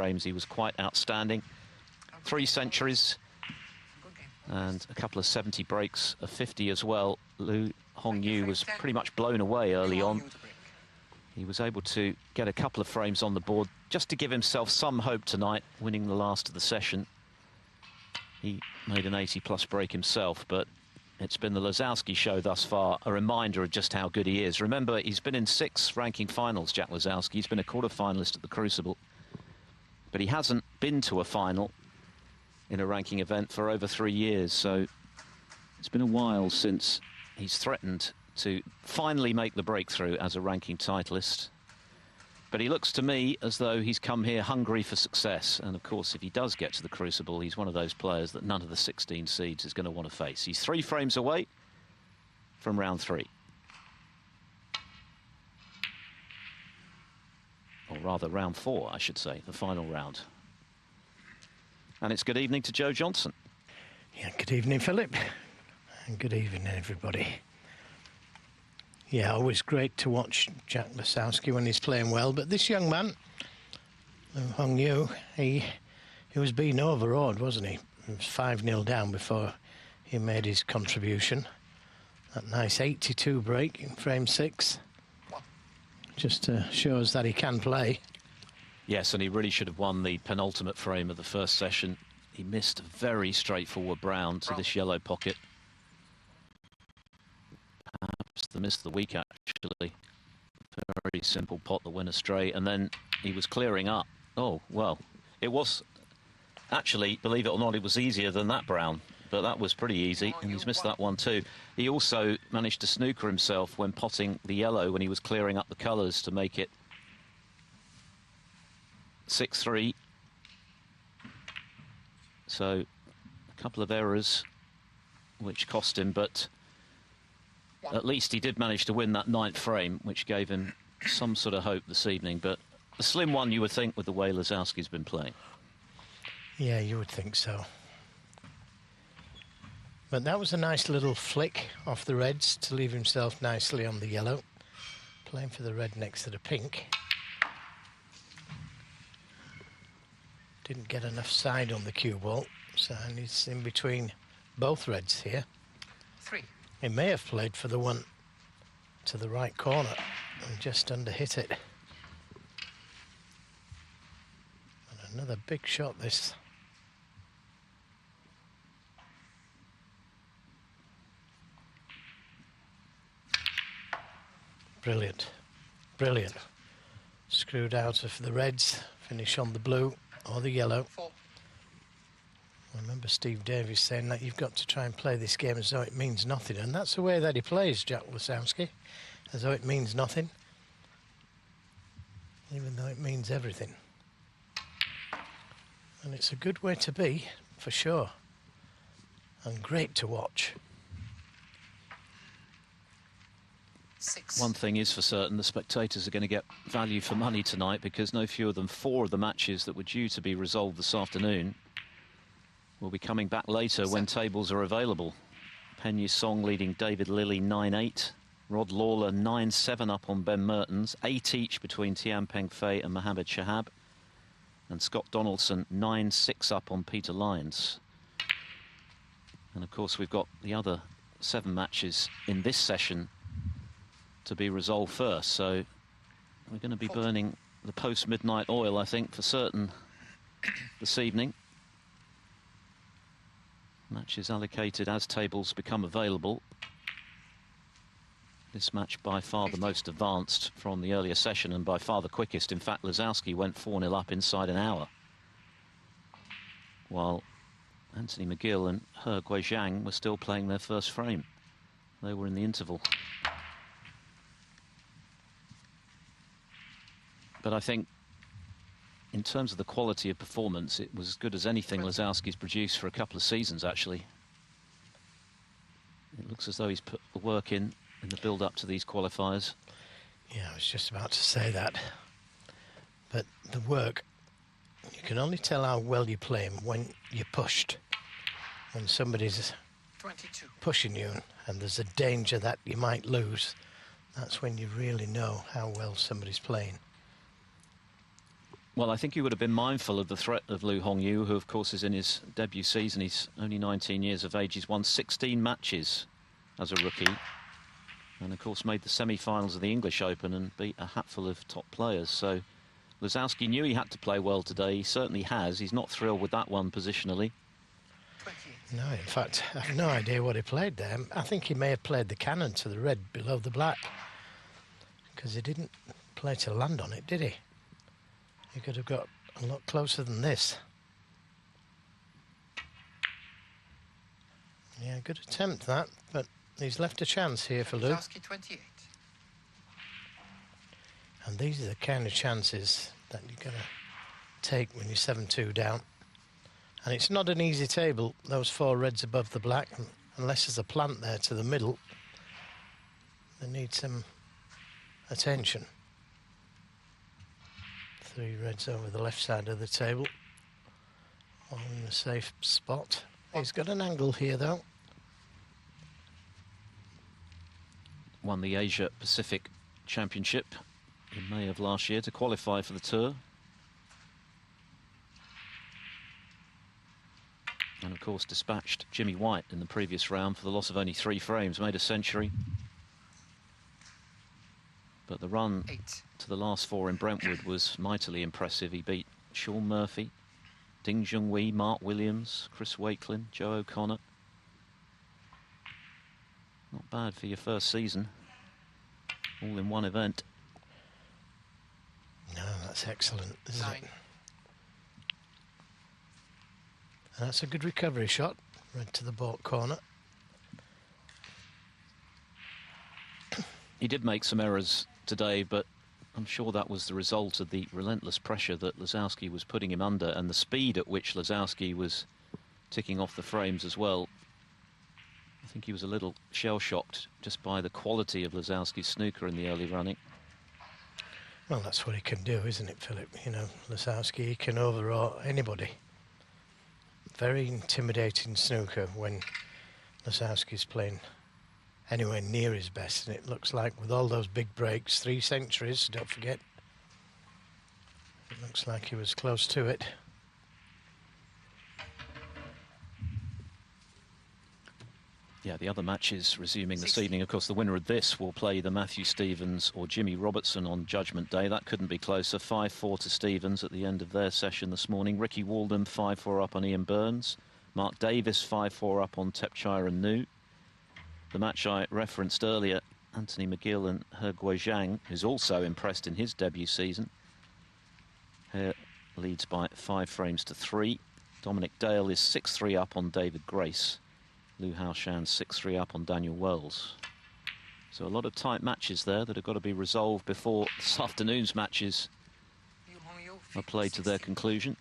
frames, he was quite outstanding. 3 centuries and a couple of 70 breaks, a 50 as well. Hongyu was pretty much blown away early on. He was able to get a couple of frames on the board just to give himself some hope tonight, winning the last of the session. He made an 80-plus break himself, but it's been the Lisowski show thus far, a reminder of just how good he is. Remember, he's been in 6 ranking finals, Jack Lisowski. He's been a quarter-finalist at the Crucible, but he hasn't been to a final in a ranking event for over 3 years, so it's been a while since he's threatened to finally make the breakthrough as a ranking titleist. But he looks to me as though he's come here hungry for success. And of course, if he does get to the Crucible, he's one of those players that none of the 16 seeds is going to want to face. He's 3 frames away from round 3. Or rather, round 4, I should say, the final round. And it's good evening to Joe Johnson. Yeah, good evening, Philip. And good evening, everybody. Yeah, always great to watch Jack Lisowski when he's playing well. But this young man, Hongyu, he was being overawed, wasn't he? He was 5-0 down before he made his contribution. That nice 82 break in frame 6 just shows that he can play. Yes, and he really should have won the penultimate frame of the first session. He missed a very straightforward brown to this yellow pocket. Perhaps the miss of the week, actually. Very simple pot, the winner straight, and then he was clearing up. Oh, well, it was actually, believe it or not, it was easier than that brown, but that was pretty easy, and he's missed that one too. He also managed to snooker himself when potting the yellow when he was clearing up the colours to make it 6-3. So a couple of errors which cost him, but at least he did manage to win that 9th frame, which gave him some sort of hope this evening. But a slim one, you would think, with the way Lisowski's been playing. Yeah, you would think so. But that was a nice little flick off the reds to leave himself nicely on the yellow. Playing for the red next to the pink. Didn't get enough side on the cue ball, so he's in between both reds here. 3. He may have played for the one to the right corner and just under-hit it. And another big shot, this. Brilliant. Brilliant. Screwed out of the reds, finish on the blue or the yellow. 4. I remember Steve Davies saying that you've got to try and play this game as though it means nothing, and that's the way that he plays, Jack Lisowski, as though it means nothing, even though it means everything. And it's a good way to be, for sure, and great to watch. 6. One thing is for certain, the spectators are going to get value for money tonight, because no fewer than 4 of the matches that were due to be resolved this afternoon will be coming back later when tables are available. Pen Yusong leading David Lilley 9-8. Rod Lawler 9-7 up on Ben Mertens. 8 each between Tian Pengfei and Mohamed Shahab. And Scott Donaldson 9-6 up on Peter Lyons. And of course we've got the other 7 matches in this session to be resolved first. So we're going to be burning the post-midnight oil, I think, for certain this evening. Matches allocated as tables become available. This match by far the most advanced from the earlier session and by far the quickest. In fact, Lisowski went 4-0 up inside an hour, while Anthony McGill and He Guizhang were still playing their first frame. They were in the interval. But I think in terms of the quality of performance, it was as good as anything Lisowski's produced for a couple of seasons, actually. It looks as though he's put the work in the build-up to these qualifiers. Yeah, I was just about to say that. But the work, you can only tell how well you play him when you're pushed. When somebody's 22. pushing you and there's a danger that you might lose, that's when you really know how well somebody's playing. Well, I think he would have been mindful of the threat of Lu Hongyu, who, of course, is in his debut season. He's only 19 years of age. He's won 16 matches as a rookie. And, of course, made the semi-finals of the English Open and beat a hatful of top players. So Lisowski knew he had to play well today. He certainly has. He's not thrilled with that one positionally. No, in fact, I have no idea what he played there. I think he may have played the cannon to the red below the black, because he didn't play to land on it, did he? He could have got a lot closer than this. Yeah, good attempt that, but he's left a chance here for Lu. Lisowski, 28. And these are the kind of chances that you're going to take when you're 7-2 down. And it's not an easy table, those 4 reds above the black, unless there's a plant there to the middle. They need some attention. 3 reds over the left side of the table. All in a safe spot. He's got an angle here, though. Won the Asia Pacific Championship in May of last year to qualify for the tour. And, of course, dispatched Jimmy White in the previous round for the loss of only 3 frames. Made a century. But the run to the last 4 in Brentwood was mightily impressive. He beat Sean Murphy, Ding Junhui, Mark Williams, Chris Wakelin, Joe O'Connor. Not bad for your first season. All in one event. No, that's excellent, isn't it? And that's a good recovery shot. Red to the baulk corner. He did make some errors today, but I'm sure that was the result of the relentless pressure that Lisowski was putting him under and the speed at which Lisowski was ticking off the frames as well. I think he was a little shell-shocked just by the quality of Lisowski's snooker in the early running. Well, that's what he can do, isn't it, Philip? You know, Lisowski, he can overawe anybody. Very intimidating snooker when Lisowski's playing anywhere near his best, and it looks like with all those big breaks, 3 centuries, don't forget, it looks like he was close to it. Yeah, the other matches resuming this evening. Of course, the winner of this will play the Matthew Stevens or Jimmy Robertson on Judgment Day. That couldn't be closer. 5-4 to Stevens at the end of their session this morning. Ricky Waldham 5-4 up on Ian Burns. Mark Davis 5-4 up on Tepchire and Nu. The match I referenced earlier, Anthony McGill and He Guizhang, who's also impressed in his debut season. He leads by 5 frames to 3. Dominic Dale is 6-3 up on David Grace. Liu Haoshan 6-3 up on Daniel Wells. So a lot of tight matches there that have got to be resolved before this afternoon's matches are played to their conclusion.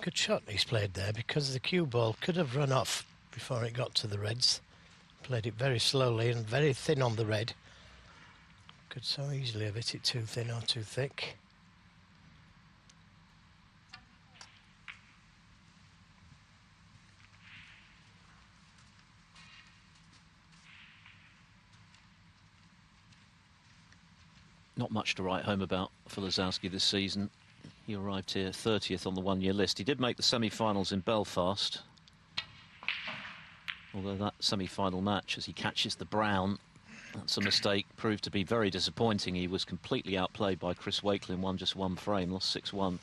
Good shot he's played there, because the cue ball could have run off before it got to the reds. Played it very slowly and very thin on the red. Could so easily have hit it too thin or too thick. Not much to write home about for Lisowski this season. He arrived here 30th on the one-year list. He did make the semi-finals in Belfast. Although that semi-final match, as he catches the brown, that's a mistake, proved to be very disappointing. He was completely outplayed by Chris Wakelin, won just 1 frame, lost 6-1.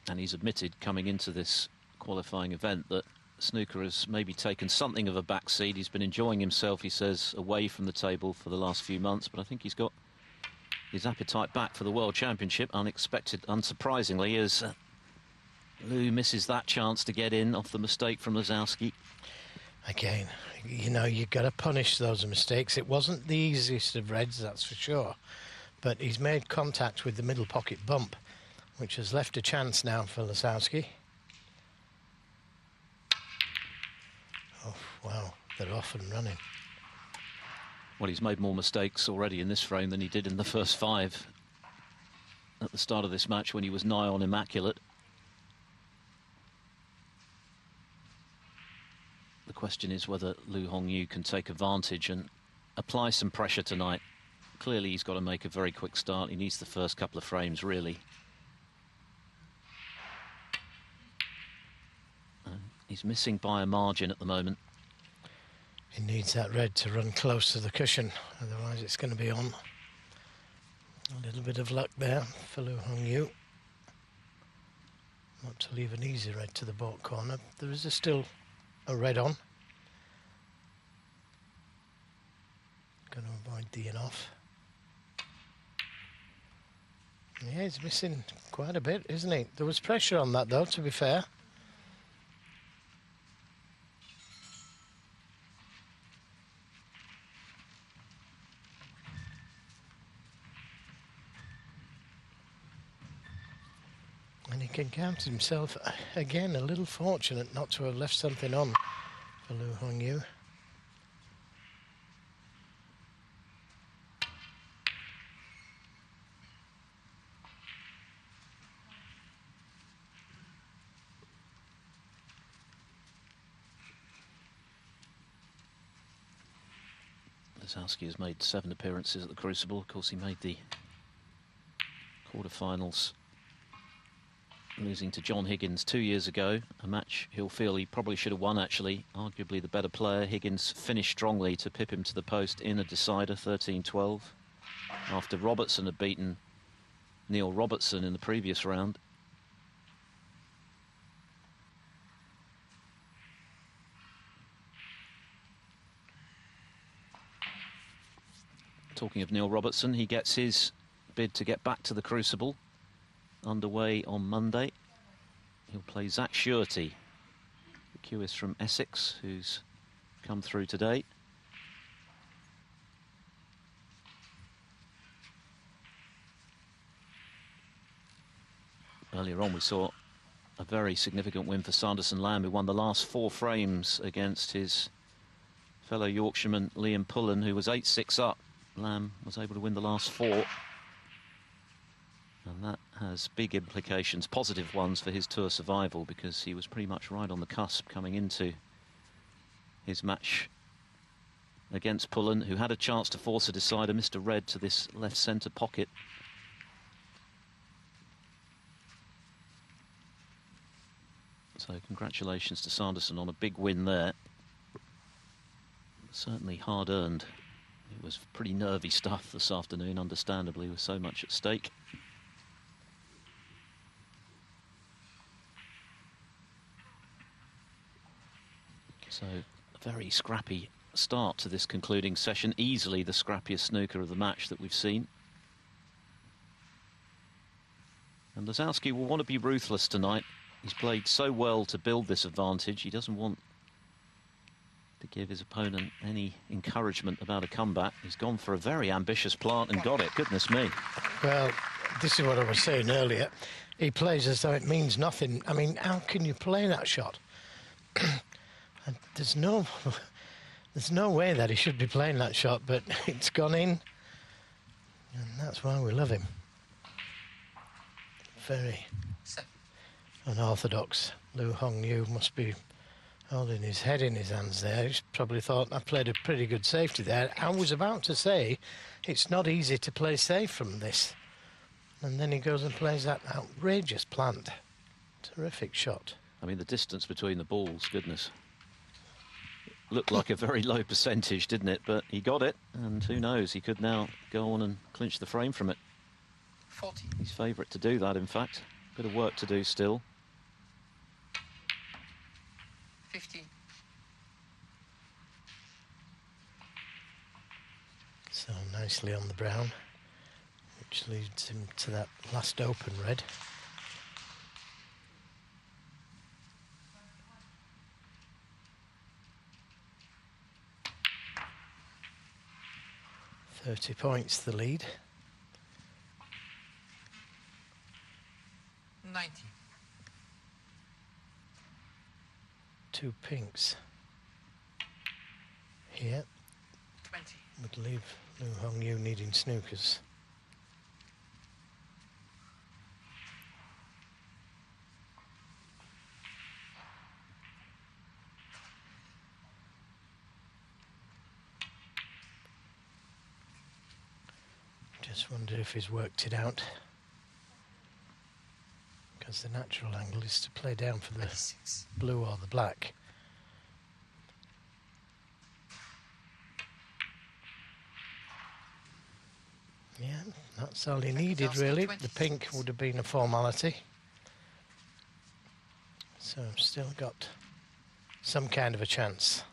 And he's admitted coming into this qualifying event that snooker has maybe taken something of a backseat. He's been enjoying himself, he says, away from the table for the last few months, but I think he's got his appetite back for the World Championship. Unexpected, unsurprisingly, as Lu misses that chance to get in off the mistake from Lisowski. Again, you know, you've got to punish those mistakes. It wasn't the easiest of reds, that's for sure, but he's made contact with the middle pocket bump, which has left a chance now for Lisowski. Oh, wow, they're off and running. Well, he's made more mistakes already in this frame than he did in the first 5 at the start of this match when he was nigh on immaculate. The question is whether Lu Hongyu can take advantage and apply some pressure tonight. Clearly he's got to make a very quick start. He needs the first couple of frames, really. He's missing by a margin at the moment. He needs that red to run close to the cushion, otherwise it's going to be on. A little bit of luck there for Lu Hongyu. Not to leave an easy red to the baulk corner. There is still a red on. Going to avoid the off. Yeah, he's missing quite a bit, isn't he? There was pressure on that though, to be fair. And he can count himself, again, a little fortunate not to have left something on for Lu Hongyu. Lisowski has made 7 appearances at the Crucible. Of course, he made the quarterfinals, losing to John Higgins 2 years ago, a match he'll feel he probably should have won, actually. Arguably the better player. Higgins finished strongly to pip him to the post in a decider, 13-12, after Robertson had beaten Neil Robertson in the previous round. Talking of Neil Robertson, he gets his bid to get back to the Crucible underway on Monday. He'll play Zach Surety, the cueist from Essex, who's come through today. Earlier on we saw a very significant win for Sanderson Lamb, who won the last 4 frames against his fellow Yorkshireman Liam Pullen, who was 8-6 up. Lamb was able to win the last 4. And that has big implications, positive ones for his tour survival, because he was pretty much right on the cusp coming into his match against Pullen, who had a chance to force a decider, missed a red to this left centre pocket. So congratulations to Sanderson on a big win there. Certainly hard earned. It was pretty nervy stuff this afternoon, understandably, with so much at stake. So a very scrappy start to this concluding session. Easily the scrappiest snooker of the match that we've seen. And Lisowski will want to be ruthless tonight. He's played so well to build this advantage. He doesn't want to give his opponent any encouragement about a comeback. He's gone for a very ambitious plant and got it. Goodness me. Well, this is what I was saying earlier. He plays as though it means nothing. I mean, how can you play that shot? And there's no way that he should be playing that shot, but it's gone in, and that's why we love him. Very unorthodox. Lu Hongyu must be holding his head in his hands there. He's probably thought, I played a pretty good safety there. I was about to say, it's not easy to play safe from this. And then he goes and plays that outrageous plant. Terrific shot. I mean, the distance between the balls, goodness. Looked like a very low percentage, didn't it? But he got it, and who knows, he could now go on and clinch the frame from it. 40. His favourite to do that, in fact. Bit of work to do still. 50. So nicely on the brown, which leads him to that last open red. £30 points the lead. 90. 2 pinks. here 20. would leave Lu Hongyu needing snookers. Just wondered if he's worked it out, because the natural angle is to play down for the 26. blue or the black. Yeah, that's all he needed really. The pink would have been a formality. So I've still got some kind of a chance.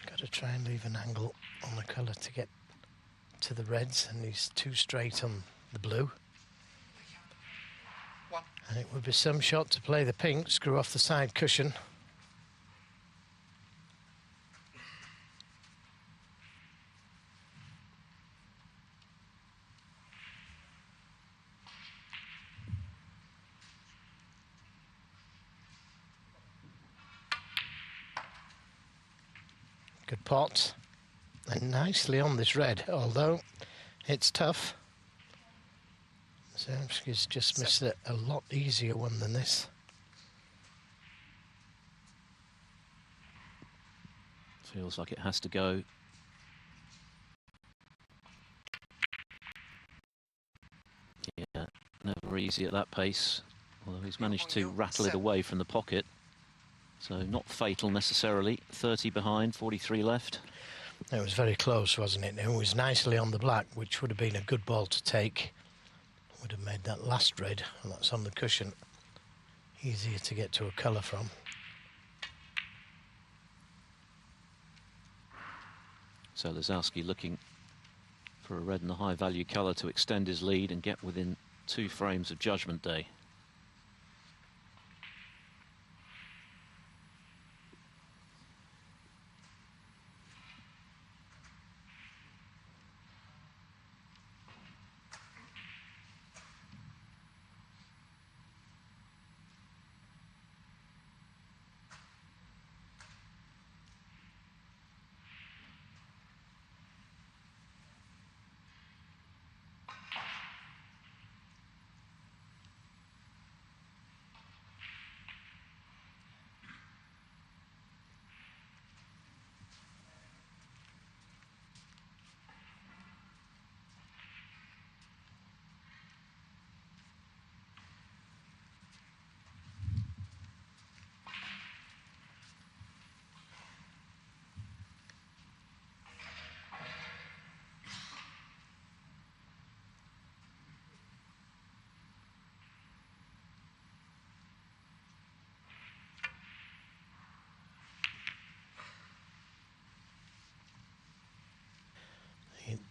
Got to try and leave an angle on the colour to get to the reds, and he's too straight on the blue. 1. And it would be some shot to play the pink, screw off the side cushion. Good pot, and nicely on this red, although it's tough. Lisowski's just missed a lot easier one than this. Feels like it has to go. Yeah, never easy at that pace, although he's managed to rattle it away from the pocket. So not fatal necessarily. 30 behind, 43 left. It was very close, wasn't it? It was nicely on the black, which would have been a good ball to take. Would have made that last red, and that's on the cushion, easier to get to a colour from. So Lisowski looking for a red and a high value colour to extend his lead and get within 2 frames of Judgment Day.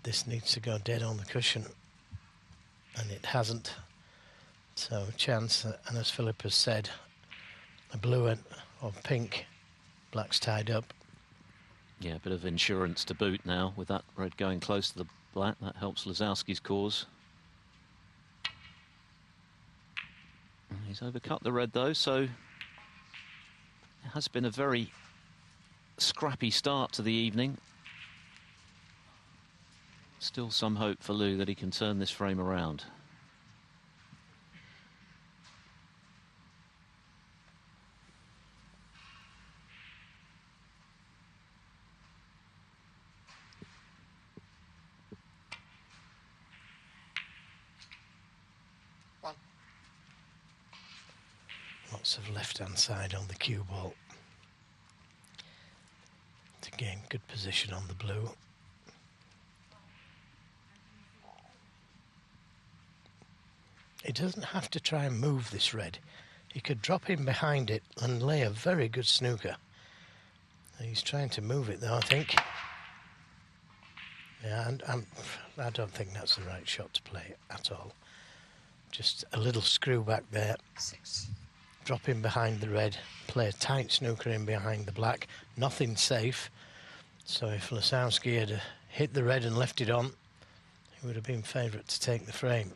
This needs to go dead on the cushion, and it hasn't. So chance, and as Philip has said, a blue or pink, black's tied up. Yeah, a bit of insurance to boot now with that red going close to the black. That helps Lisowski's cause. He's overcut the red though, so it has been a very scrappy start to the evening. Still some hope for Lu that he can turn this frame around. Lots of left-hand side on the cue ball to gain good position on the blue. He doesn't have to try and move this red. He could drop in behind it and lay a very good snooker. He's trying to move it though, I think. Yeah, and I don't think that's the right shot to play at all. Just a little screw back there. 6. Drop in behind the red, play a tight snooker in behind the black. Nothing safe. So if Lisowski had hit the red and left it on, he would have been favourite to take the frame.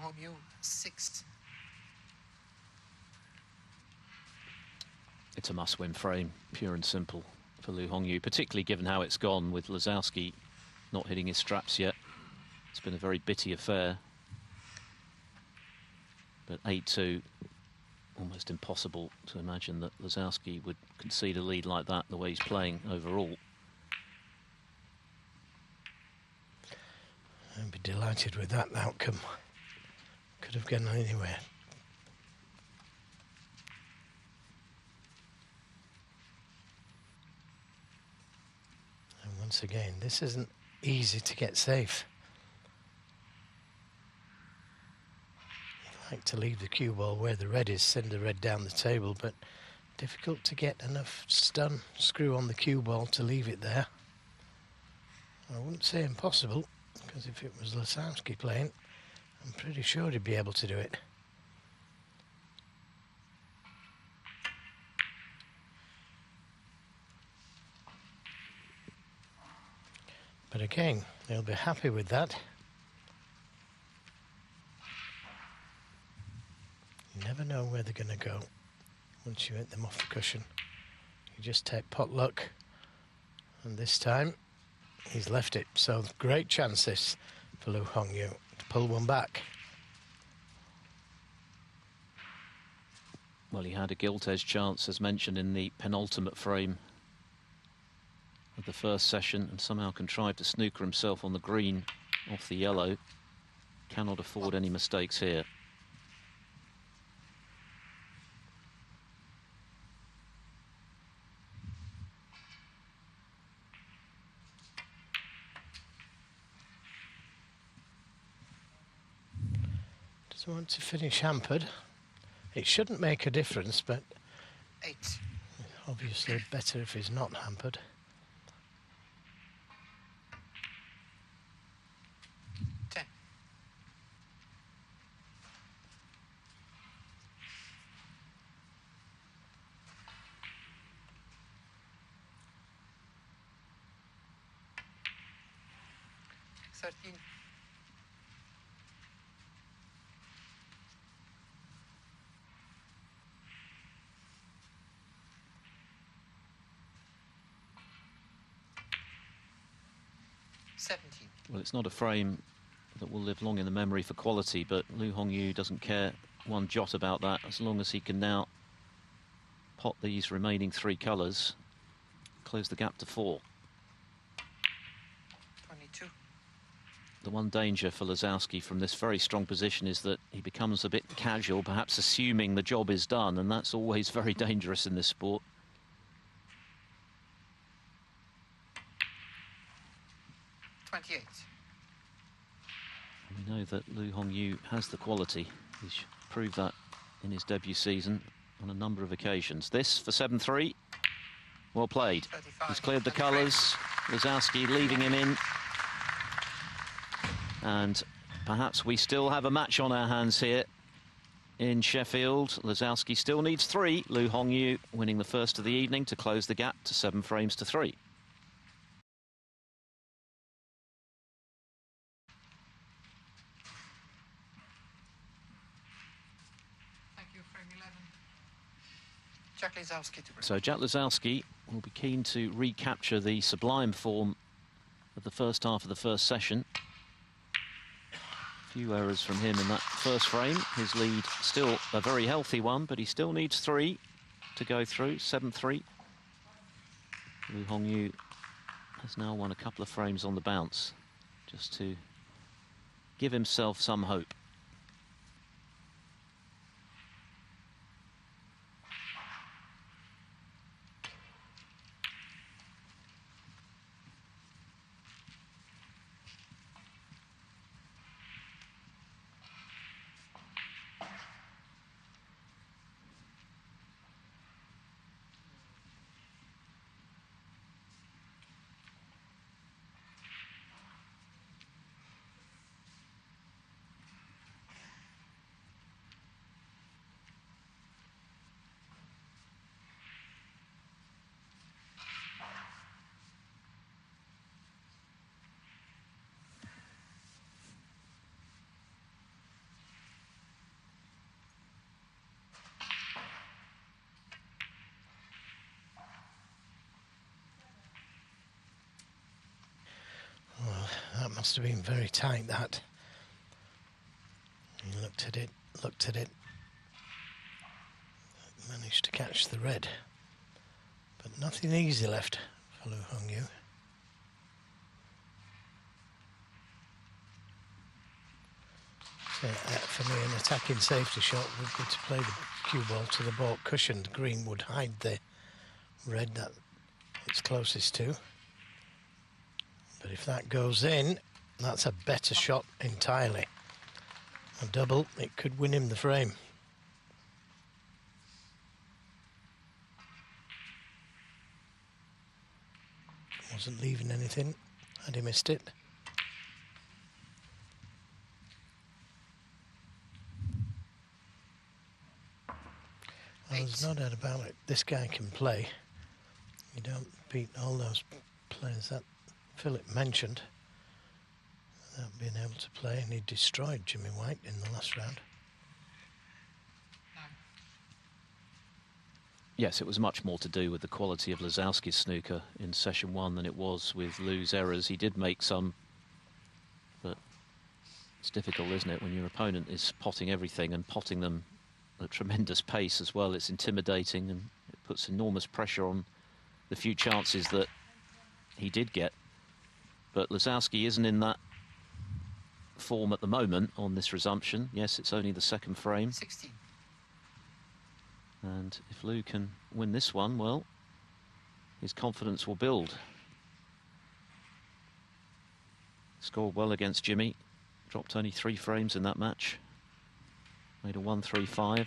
Hongyu, 6th. It's a must-win frame, pure and simple, for Lu Hongyu, particularly given how it's gone with Lisowski not hitting his straps yet. It's been a very bitty affair. But 8-2, almost impossible to imagine that Lisowski would concede a lead like that, the way he's playing overall. I'd be delighted with that outcome. Could have gone anywhere. And once again, this isn't easy to get safe. I like to leave the cue ball where the red is, send the red down the table, but difficult to get enough stun screw on the cue ball to leave it there. I wouldn't say impossible, because if it was Lisowski playing, I'm pretty sure he'd be able to do it. But again, they'll be happy with that. You never know where they're going to go once you hit them off the cushion. You just take pot luck, and this time he's left it. So great chances for Lu Hongyu to pull one back. Well, he had a gilt-edge chance, as mentioned, in the penultimate frame of the first session, and somehow contrived to snooker himself on the green off the yellow. Cannot afford any mistakes here. Doesn't want to finish hampered. It shouldn't make a difference, but 8. obviously better if he's not hampered. 10. Thirteen. 17. Well, it's not a frame that will live long in the memory for quality, but Lu Hongyu doesn't care one jot about that, as long as he can now pot these remaining 3 colours, close the gap to 4. 22. The one danger for Lisowski from this very strong position is that he becomes a bit casual, perhaps assuming the job is done, and that's always very dangerous in this sport. 28. We know that Lu Hongyu has the quality. He's proved that in his debut season on a number of occasions. This for 7-3. Well played. 35. He's cleared the colours. Lisowski leaving him in. And perhaps we still have a match on our hands here in Sheffield. Lisowski still needs 3. Lu Hongyu winning the first of the evening to close the gap to 7 frames to 3. Jack Lisowski to break. So Jack Lisowski will be keen to recapture the sublime form of the first half of the first session. Few errors from him in that first frame. His lead still a very healthy one, but he still needs 3 to go through. 7-3. Lu Hongyu has now won a couple of frames on the bounce, just to give himself some hope. must have been very tight, that. He looked at it, managed to catch the red. But nothing easy left for Lu Hongyu. So, for me, an attacking safety shot would be to play the cue ball to the baulk cushioned green, would hide the red that it's closest to. But if that goes in, that's a better shot entirely. A double, it could win him the frame. Wasn't leaving anything, had he missed it. Well, there's no doubt about it. This guy can play. You don't beat all those players that Philip mentioned without being able to play, and he destroyed Jimmy White in the last round. Yes, it was much more to do with the quality of Lisowski's snooker in session one than it was with Lu's errors. He did make some, but it's difficult, isn't it, when your opponent is potting everything and potting them at a tremendous pace as well. It's intimidating and it puts enormous pressure on the few chances that he did get. But Lisowski isn't in that form at the moment on this resumption. Yes, it's only the second frame. 16. And if Lu can win this one, well, his confidence will build. Scored well against Jimmy. Dropped only 3 frames in that match. Made a 1-3-5.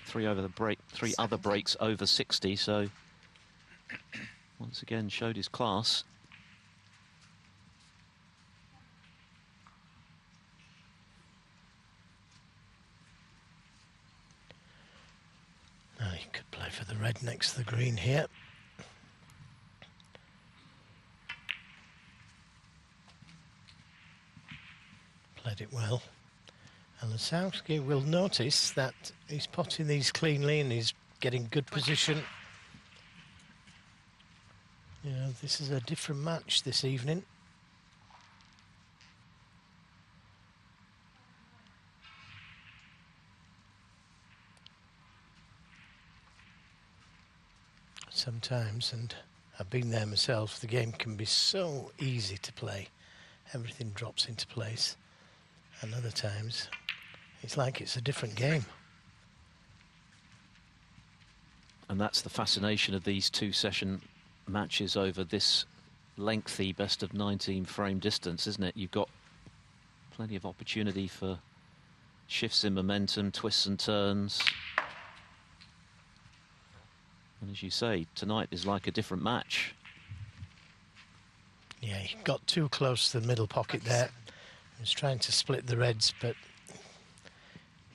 3 over the break, 3 other breaks over 60. So once again showed his class. Now he could play for the red next to the green here. Played it well. And Lisowski will notice that he's potting these cleanly and he's getting good position. You know, this is a different match this evening. Sometimes, and I've been there myself, the game can be so easy to play. Everything drops into place. And other times, it's like it's a different game. And that's the fascination of these 2-session matches over this lengthy best of 19 frame distance, isn't it? You've got plenty of opportunity for shifts in momentum, twists and turns. And as you say, tonight is like a different match. Yeah, he got too close to the middle pocket there. He was trying to split the reds, but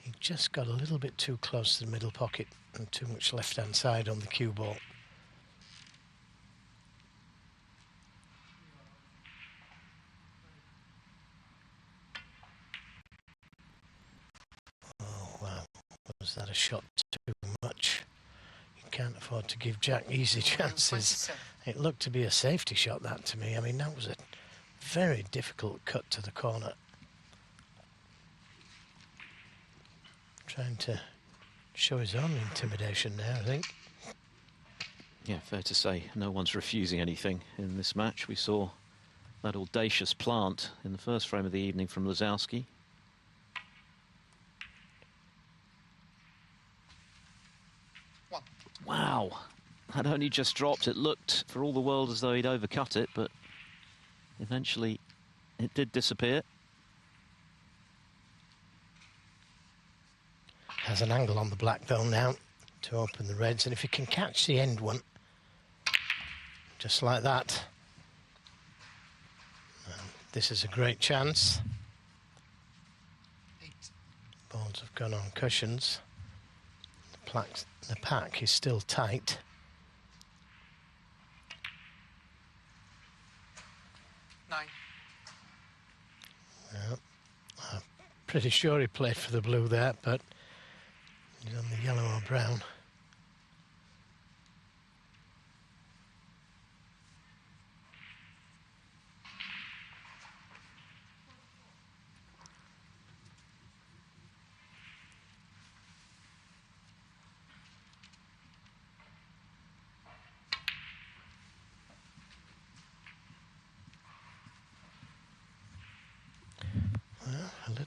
he just got a little bit too close to the middle pocket and too much left-hand side on the cue ball. Oh, wow. Was that a shot too much? You can't afford to give Jack easy chances. It looked to be a safety shot, that, to me. I mean, that was a very difficult cut to the corner. Trying to show his own intimidation there, I think. Yeah, fair to say, no one's refusing anything in this match. We saw that audacious plant in the first frame of the evening from Lisowski. Wow, that only just dropped. It looked for all the world as though he'd overcut it, but eventually it did disappear. Has an angle on the black though now to open the reds, and if he can catch the end one, just like that, this is a great chance. Balls have gone on cushions. The pack is still tight. Nine. Well, I'm pretty sure he played for the blue there, but he's on the yellow or brown.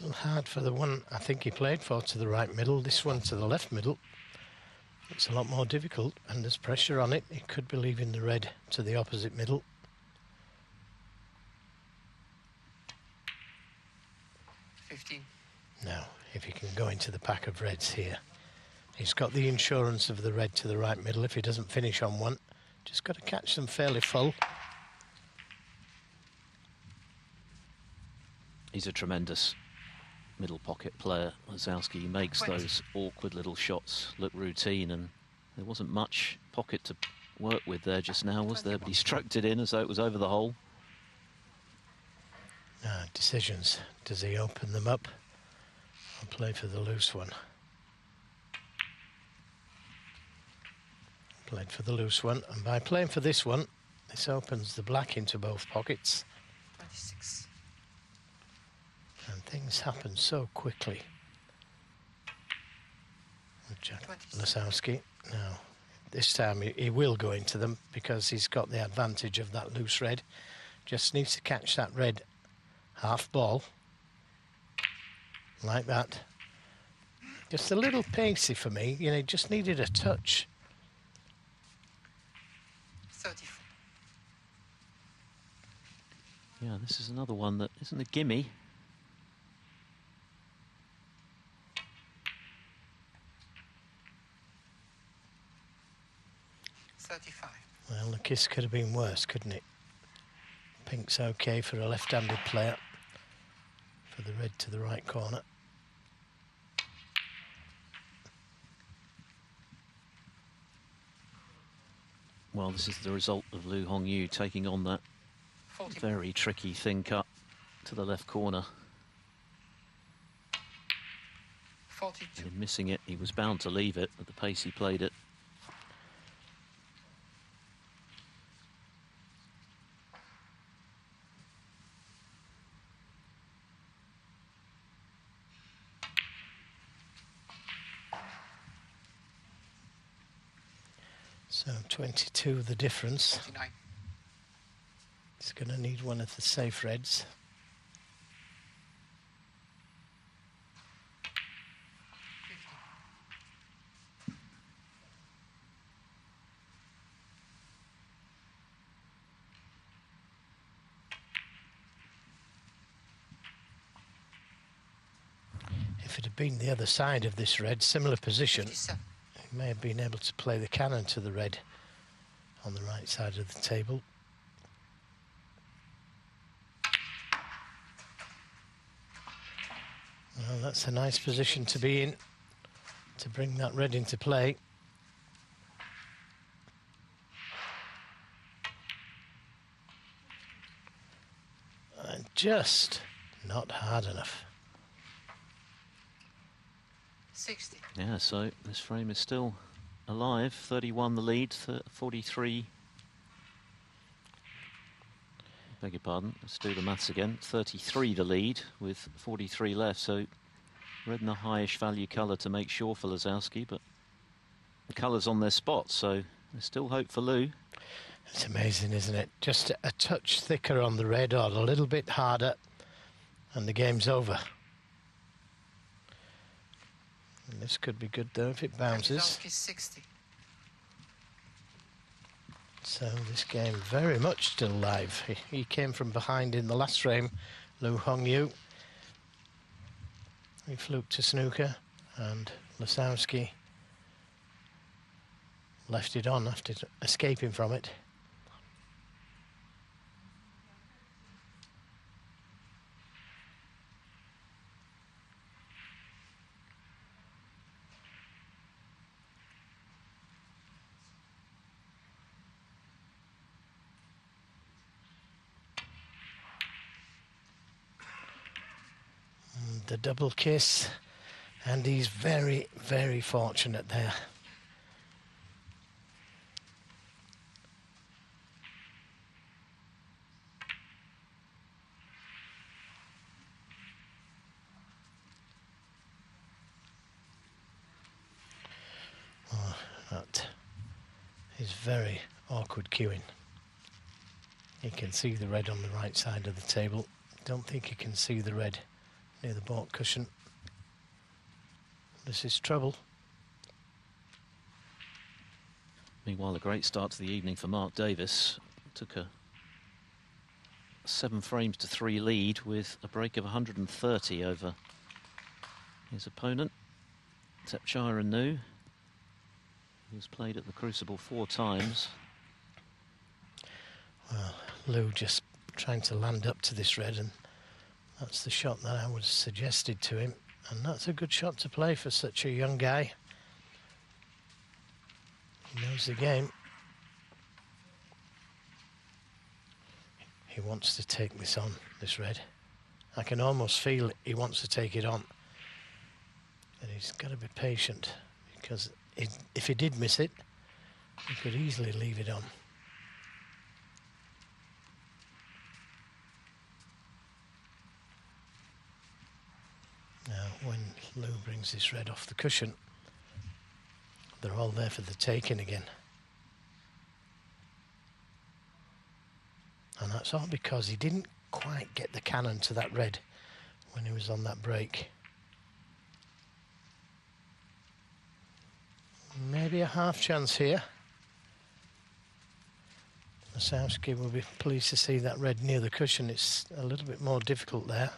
little hard for the one I think he played for to the right middle. This one to the left middle. It's a lot more difficult, and there's pressure on it. He could be leaving the red to the opposite middle. 15. Now, if he can go into the pack of reds here. He's got the insurance of the red to the right middle if he doesn't finish on one. Just got to catch them fairly full. He's a tremendous middle pocket player, Lisowski. He makes those awkward little shots look routine, and there wasn't much pocket to work with there just now, was there? But he stroked it in as though it was over the hole. Decisions. Does he open them up or play for the loose one? Played for the loose one, and by playing for this one, this opens the black into both pockets. 26. And things happen so quickly with Jack Lisowski. Now, this time he will go into them because he's got the advantage of that loose red. Just needs to catch that red half ball, like that. Just a little pacey for me, you know, just needed a touch. 34. Yeah, this is another one that isn't a gimme. Well, the kiss could have been worse, couldn't it? Pink's okay for a left-handed player. For the red to the right corner. Well, this is the result of Hongyu taking on that 40. very tricky thin cut to the left corner. 42. And in missing it, he was bound to leave it at the pace he played it. So 22 the difference. 49. He's going to need one of the safe reds. If it had been the other side of this red, similar position, 57. he may have been able to play the cannon to the red on the right side of the table. Well, that's a nice position to be in, to bring that red into play. And just not hard enough. 60. Yeah, so this frame is still alive. 31 the lead, 43. Beg your pardon, let's do the maths again. 33 the lead with 43 left, so red in a highish value colour to make sure for Lisowski, but the colour's on their spot, so there's still hope for Lou. It's amazing, isn't it? Just a touch thicker on the red or a little bit harder and the game's over. And this could be good though if it bounces. 60. So this game very much still live. He came from behind in the last frame, Hongyu. He fluked to snooker and Lisowski left it on after escaping from it. The double kiss, and he's very, very fortunate there. Oh, that is very awkward cueing. He can see the red on the right side of the table. Don't think he can see the red near the baulk cushion. This is trouble. Meanwhile, a great start to the evening for Mark Davis. Took a 7 frames to 3 lead with a break of 130 over his opponent, Tepchire Nu, who's played at the Crucible 4 times. Well, Lou just trying to land up to this red, and that's the shot that I was suggested to him, and that's a good shot to play for such a young guy. He knows the game. He wants to take this on, this red. I can almost feel he wants to take it on. But he's got to be patient, because if he did miss it, he could easily leave it on. Now, when Lou brings this red off the cushion, they're all there for the taking again. And that's all because he didn't quite get the cannon to that red when he was on that break. Maybe a half chance here. Lisowski will be pleased to see that red near the cushion. It's a little bit more difficult there.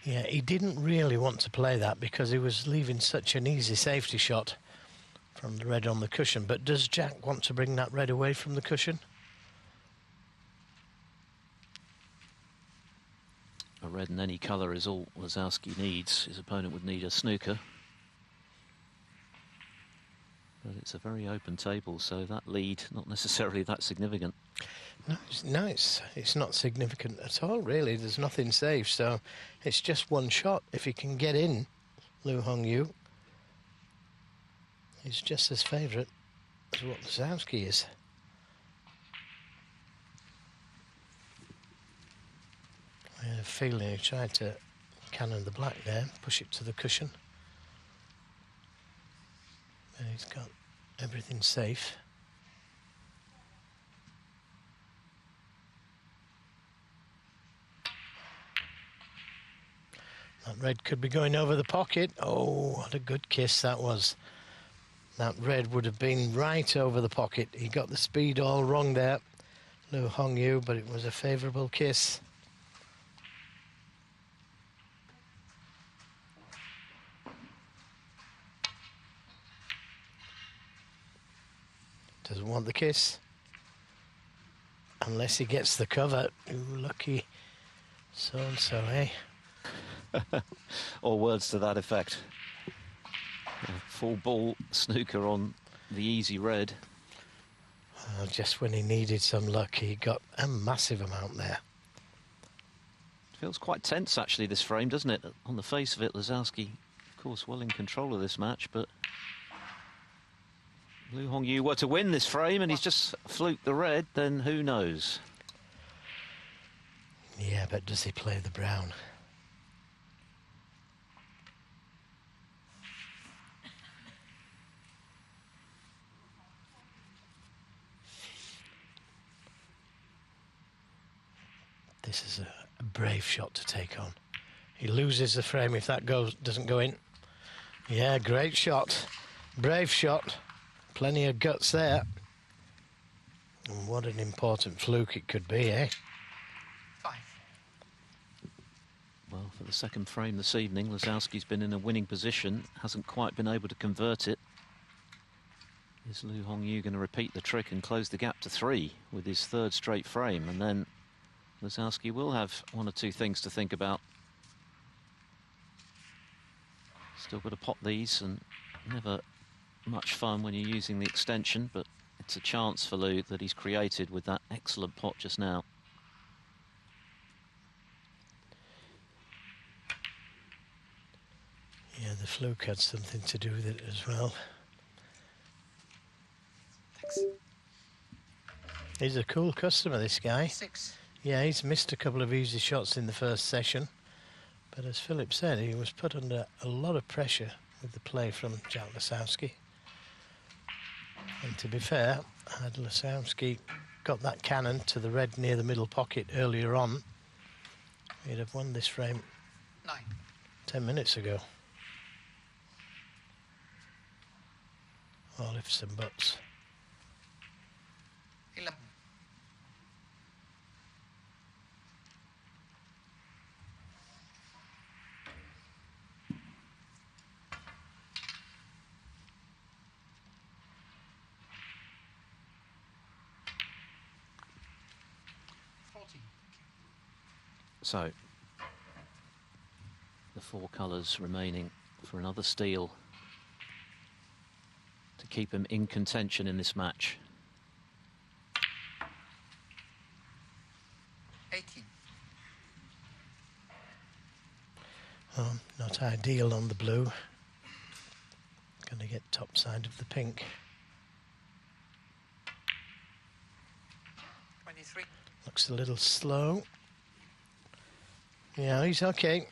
Yeah, he didn't really want to play that because he was leaving such an easy safety shot from the red on the cushion. But does Jack want to bring that red away from the cushion? A red in any colour is all Lisowski needs. His opponent would need a snooker. But it's a very open table, so that lead not necessarily that significant. No, it's not significant at all, really. There's nothing safe, so it's just one shot. If he can get in, Liu Hongyu, he's just as favourite as what Lisowski is. I had a feeling he tried to cannon the black there, push it to the cushion. But he's got everything safe. That red could be going over the pocket. Oh, what a good kiss that was. That red would have been right over the pocket. He got the speed all wrong there, Liu Hongyu, but it was a favourable kiss. Doesn't want the kiss. Unless he gets the cover. Ooh, lucky so-and-so, eh? Or words to that effect. A full ball snooker on the easy red. Just when he needed some luck, he got a massive amount there. Feels quite tense, actually, this frame, doesn't it? On the face of it, Lisowski, of course, well in control of this match, but Liu Hongyu were to win this frame and he's just fluked the red, then who knows? Yeah, but does he play the brown? This is a brave shot to take on. He loses the frame if that doesn't go in. Yeah, great shot. Brave shot. Plenty of guts there. And what an important fluke it could be, eh? 5. Well, for the second frame this evening, Lisowski's been in a winning position, hasn't quite been able to convert it. Is Lu Hongyu going to repeat the trick and close the gap to 3 with his third straight frame? And then Lisowski will have one or two things to think about. Still got to pot these, and never much fun when you're using the extension, but it's a chance for Lu that he's created with that excellent pot just now. Yeah, the fluke had something to do with it as well. Thanks. He's a cool customer, this guy. 6. Yeah, he's missed a couple of easy shots in the first session. But as Philip said, he was put under a lot of pressure with the play from Jack Lisowski. And to be fair, had Lisowski got that cannon to the red near the middle pocket earlier on, he'd have won this frame 9. 10 minutes ago. All ifs and buts. 11. So, the 4 colours remaining for another steal to keep him in contention in this match. 18. Not ideal on the blue. Going to get top side of the pink. 23. Looks a little slow. Yeah, he's okay.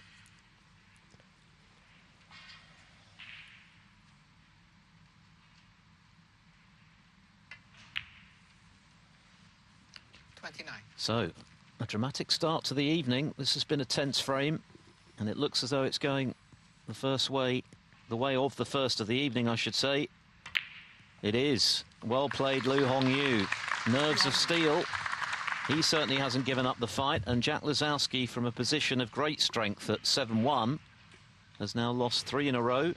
So, a dramatic start to the evening. This has been a tense frame, and it looks as though it's going the way of the first of the evening, I should say. It is. Well played, Lu Hongyu. Nerves of steel. He certainly hasn't given up the fight, and Jack Lisowski, from a position of great strength at 7-1, has now lost 3 in a row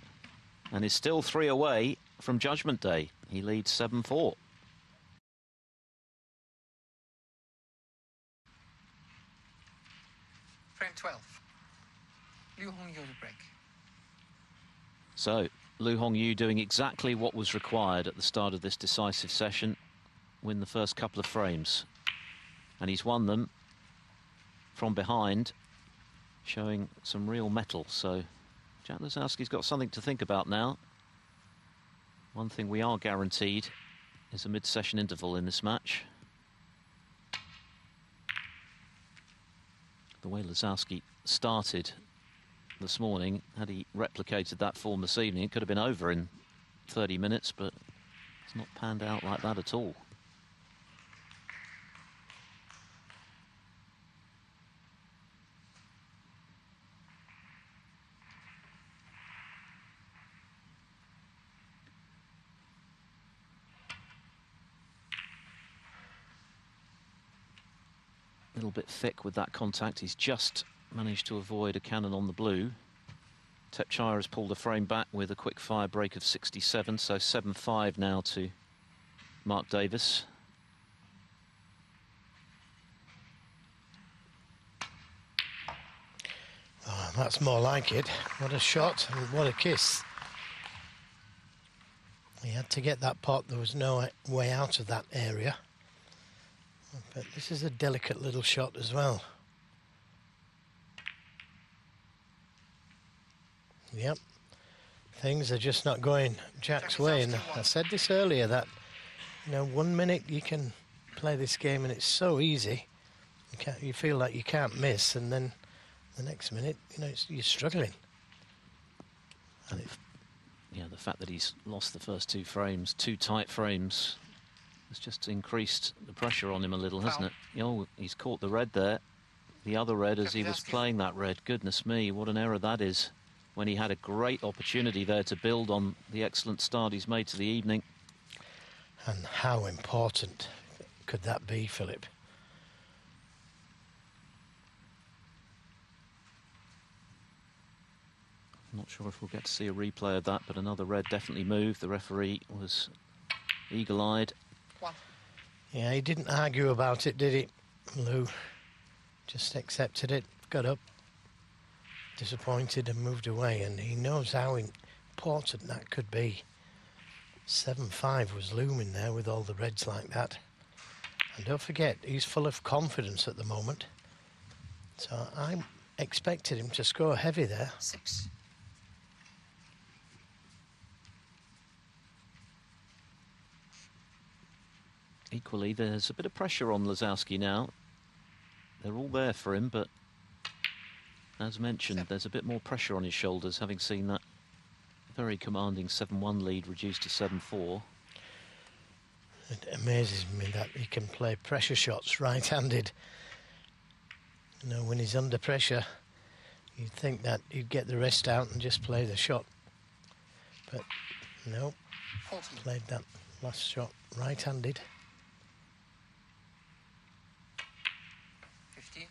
and is still 3 away from Judgment Day. He leads 7-4. Frame 12. Lu Hongyu to break. So, Lu Hongyu doing exactly what was required at the start of this decisive session, win the first couple of frames. And he's won them from behind, showing some real mettle. So Jack Lisowski's got something to think about now. One thing we are guaranteed is a mid-session interval in this match. The way Lisowski started this morning, had he replicated that form this evening, it could have been over in 30 minutes, but it's not panned out like that at all. A little bit thick with that contact. He's just managed to avoid a cannon on the blue. Tepchire has pulled the frame back with a quick fire break of 67, so 7-5 now to Mark Davis. Oh, that's more like it. What a shot and what a kiss. He had to get that pot. There was no way out of that area. But this is a delicate little shot as well. Yep. Things are just not going Jack's way. And I said this earlier that, you know, 1 minute you can play this game and it's so easy. You feel like you can't miss, and then the next minute, you know, you're struggling. And yeah, the fact that he's lost the first 2 frames, 2 tight frames, has just increased the pressure on him a little, hasn't it? You know, he's caught the red there, the other red as he was playing that red. Goodness me, what an error that is, when he had a great opportunity there to build on the excellent start he's made to the evening. And how important could that be, Philip? Not sure if we'll get to see a replay of that, but another red definitely moved. The referee was eagle-eyed. Yeah, he didn't argue about it, did he, Lou? Just accepted it, got up, disappointed and moved away, and he knows how important that could be. 7-5 was looming there with all the reds like that. And don't forget, he's full of confidence at the moment. So I expected him to score heavy there. 6. Equally, there's a bit of pressure on Lisowski now. They're all there for him, but as mentioned, there's a bit more pressure on his shoulders, having seen that very commanding 7-1 lead reduced to 7-4. It amazes me that he can play pressure shots right-handed. You know, when he's under pressure, you'd think that he'd get the rest out and just play the shot. But no, played that last shot right-handed. 15.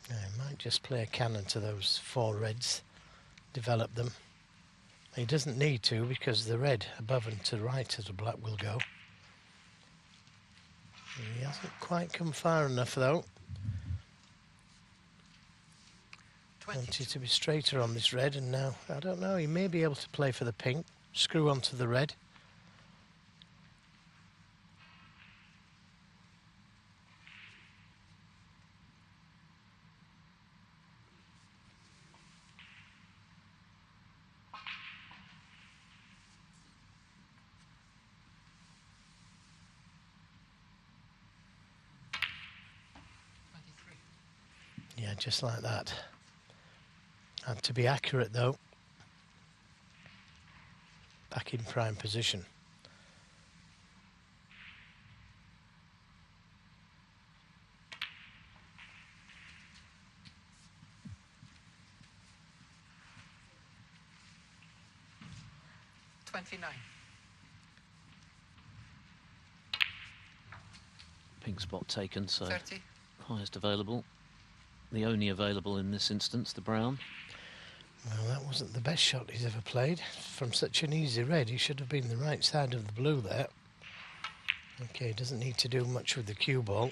Yeah, he might just play a cannon to those 4 reds, develop them. He doesn't need to, because the red above and to the right of the black will go. He hasn't quite come far enough though. 20. Wanted to be straighter on this red, and now, I don't know, he may be able to play for the pink, screw onto the red. Yeah, just like that. Had to be accurate though. Back in prime position. Pink spot taken, so 30. highest available. The only available in this instance, the brown. Well, that wasn't the best shot he's ever played. From such an easy red, he should have been the right side of the blue there. Okay, doesn't need to do much with the cue ball.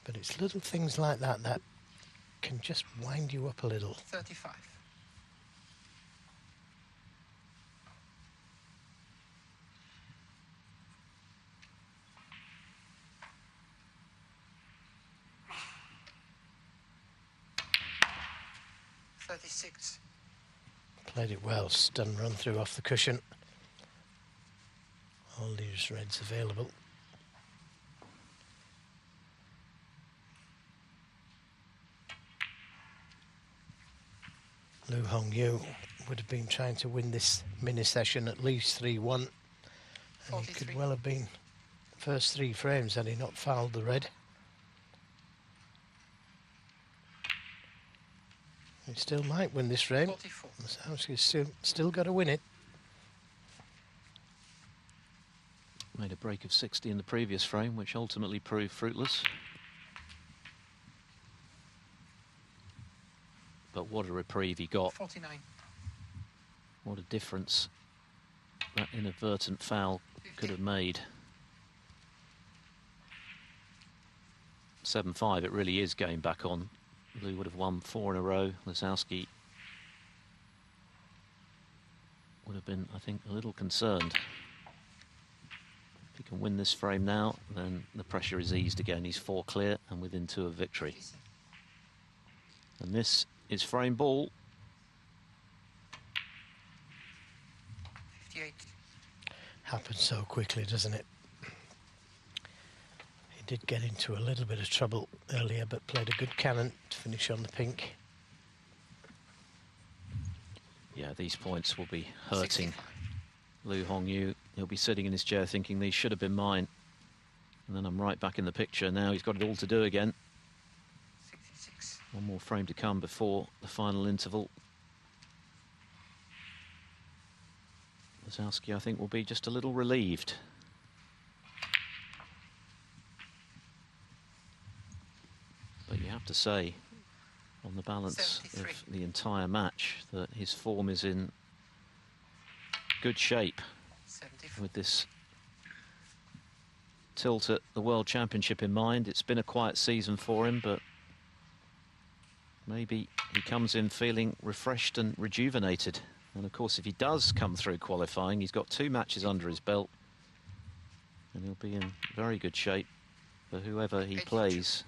But it's little things like that that can just wind you up a little. 35. Played it well, stun run through off the cushion. All these reds available. Liu Hongyu would have been trying to win this mini session at least 3-1. And he could well have been first 3 frames had he not fouled the red. He still might win this frame. Lisowski's still got to win it. Made a break of 60 in the previous frame, which ultimately proved fruitless. But what a reprieve he got. 49. What a difference that inadvertent foul could have made. 7-5, it really is going back on. Blue would have won 4 in a row. Lisowski would have been, I think, a little concerned. If he can win this frame now, then the pressure is eased again. He's 4 clear and within 2 of victory. And this is frame ball. 58. Happens so quickly, doesn't it? He did get into a little bit of trouble earlier, but played a good cannon to finish on the pink. Yeah, these points will be hurting Liu Hongyu. He'll be sitting in his chair thinking these should have been mine. And then I'm right back in the picture. Now he's got it all to do again. 66. One more frame to come before the final interval. Lisowski, I think, will be just a little relieved. But you have to say, on the balance 73. of the entire match that his form is in good shape 74. with this tilt at the World Championship in mind. It's been a quiet season for him, but maybe he comes in feeling refreshed and rejuvenated. And of course, if he does come through qualifying, he's got 2 matches under his belt, and he'll be in very good shape for whoever he 82. plays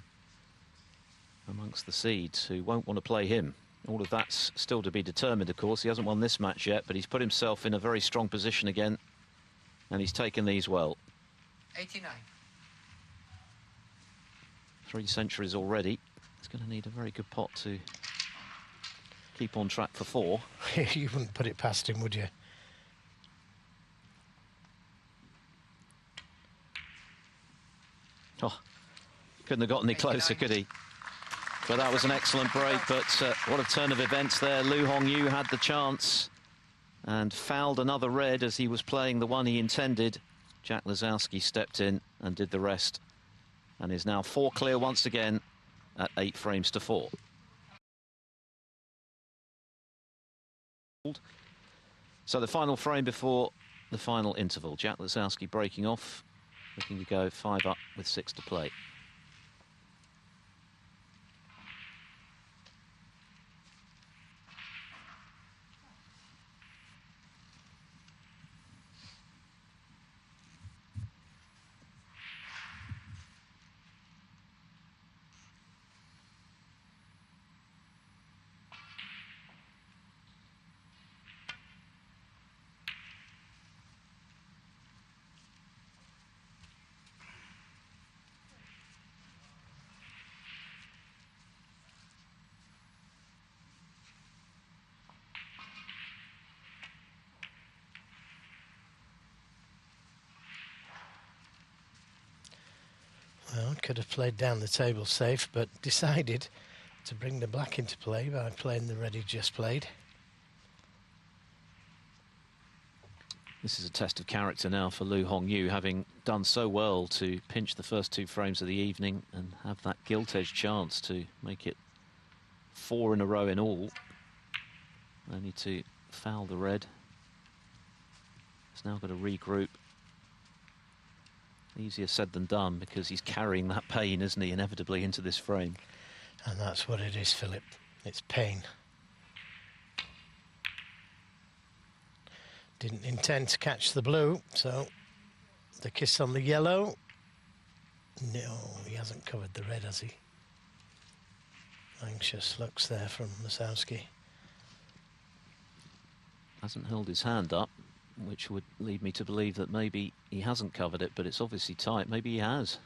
amongst the seeds who won't want to play him. All of that's still to be determined, of course. He hasn't won this match yet, but he's put himself in a very strong position again, and he's taken these well. 89. 3 centuries already. He's going to need a very good pot to keep on track for 4. You wouldn't put it past him, would you? Oh, couldn't have got any closer, could he? But that was an excellent break, but what a turn of events there. Liu Hongyu had the chance and fouled another red as he was playing the one he intended. Jack Lisowski stepped in and did the rest, and is now 4 clear once again at 8 frames to 4. So the final frame before the final interval. Jack Lisowski breaking off, looking to go 5 up with 6 to play. Well, could have played down the table safe, but decided to bring the black into play by playing the red he just played. This is a test of character now for Liu Hongyu, having done so well to pinch the first 2 frames of the evening and have that gilt-edged chance to make it 4 in a row in all. Only to foul the red. He's now got to regroup. Easier said than done, because he's carrying that pain, isn't he, inevitably into this frame. And that's what it is, Philip. It's pain. Didn't intend to catch the blue, so the kiss on the yellow. No, he hasn't covered the red, has he? Anxious looks there from Lisowski. Hasn't held his hand up, which would lead me to believe that maybe he hasn't covered it, but it's obviously tight. Maybe he has.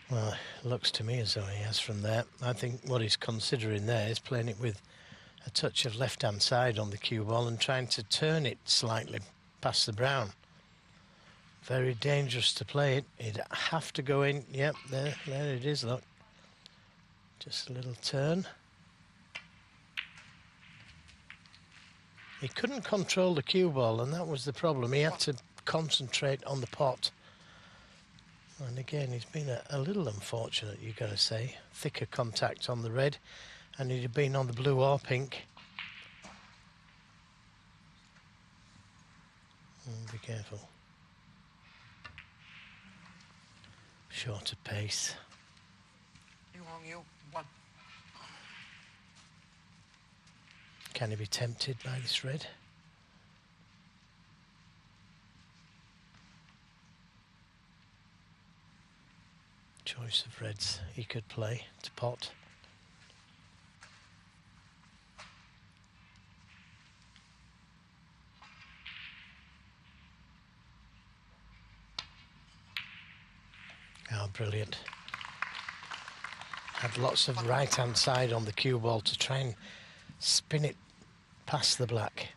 Well, it looks to me as though he has from there. I think what he's considering there is playing it with a touch of left-hand side on the cue ball and trying to turn it slightly past the brown. Very dangerous to play it. He'd have to go in. Yep, there it is, look. Just a little turn. He couldn't control the cue ball, and that was the problem. He had to concentrate on the pot. And again, he's been a little unfortunate, you've got to say. Thicker contact on the red, and he'd have been on the blue or pink. Be careful. Shorter pace. Liu Hongyu, 1. Can he be tempted by this red? Choice of reds he could play to pot. Oh, brilliant. Had lots of right-hand side on the cue ball to try and spin it past the black.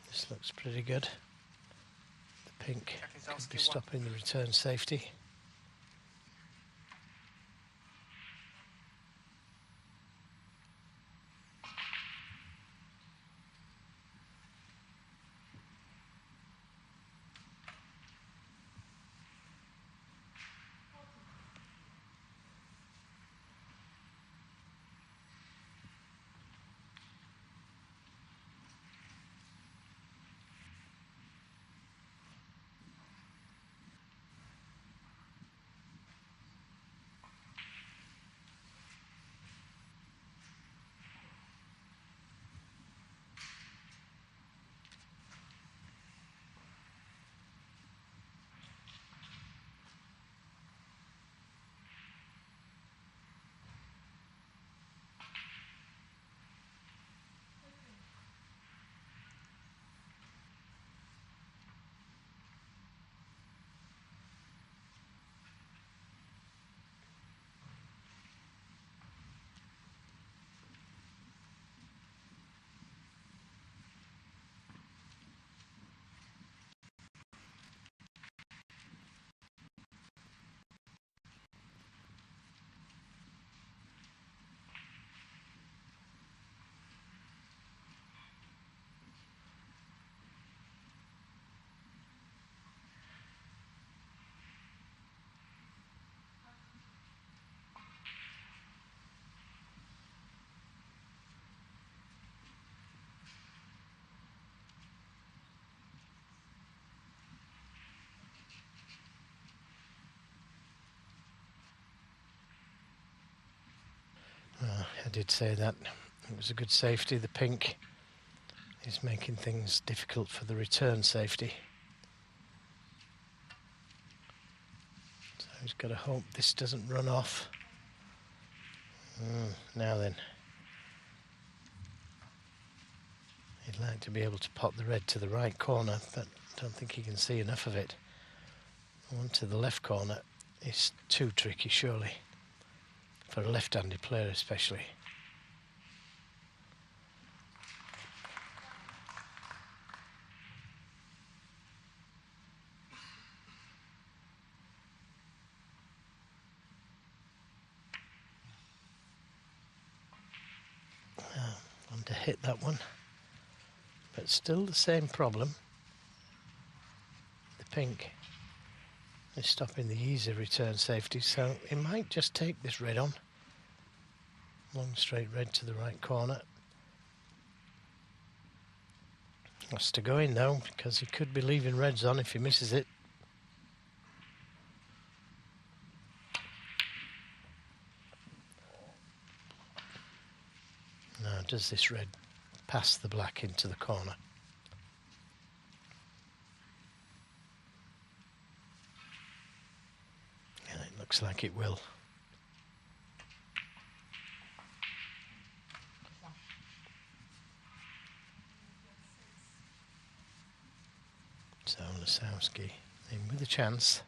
This looks pretty good. The pink could be stopping the return safety. did say that. It was a good safety. The pink is making things difficult for the return safety. So he's got to hope this doesn't run off. Now then. He'd like to be able to pot the red to the right corner, but I don't think he can see enough of it. The one to the left corner is too tricky, surely, for a left-handed player especially. Want to hit that one, but still the same problem. The pink is stopping the easy return safety, so he might just take this red on. Long straight red to the right corner. Has to go in though, because he could be leaving reds on if he misses it. Now, does this red pass the black into the corner? Yeah, it looks like it will. So Lisowski in with a chance.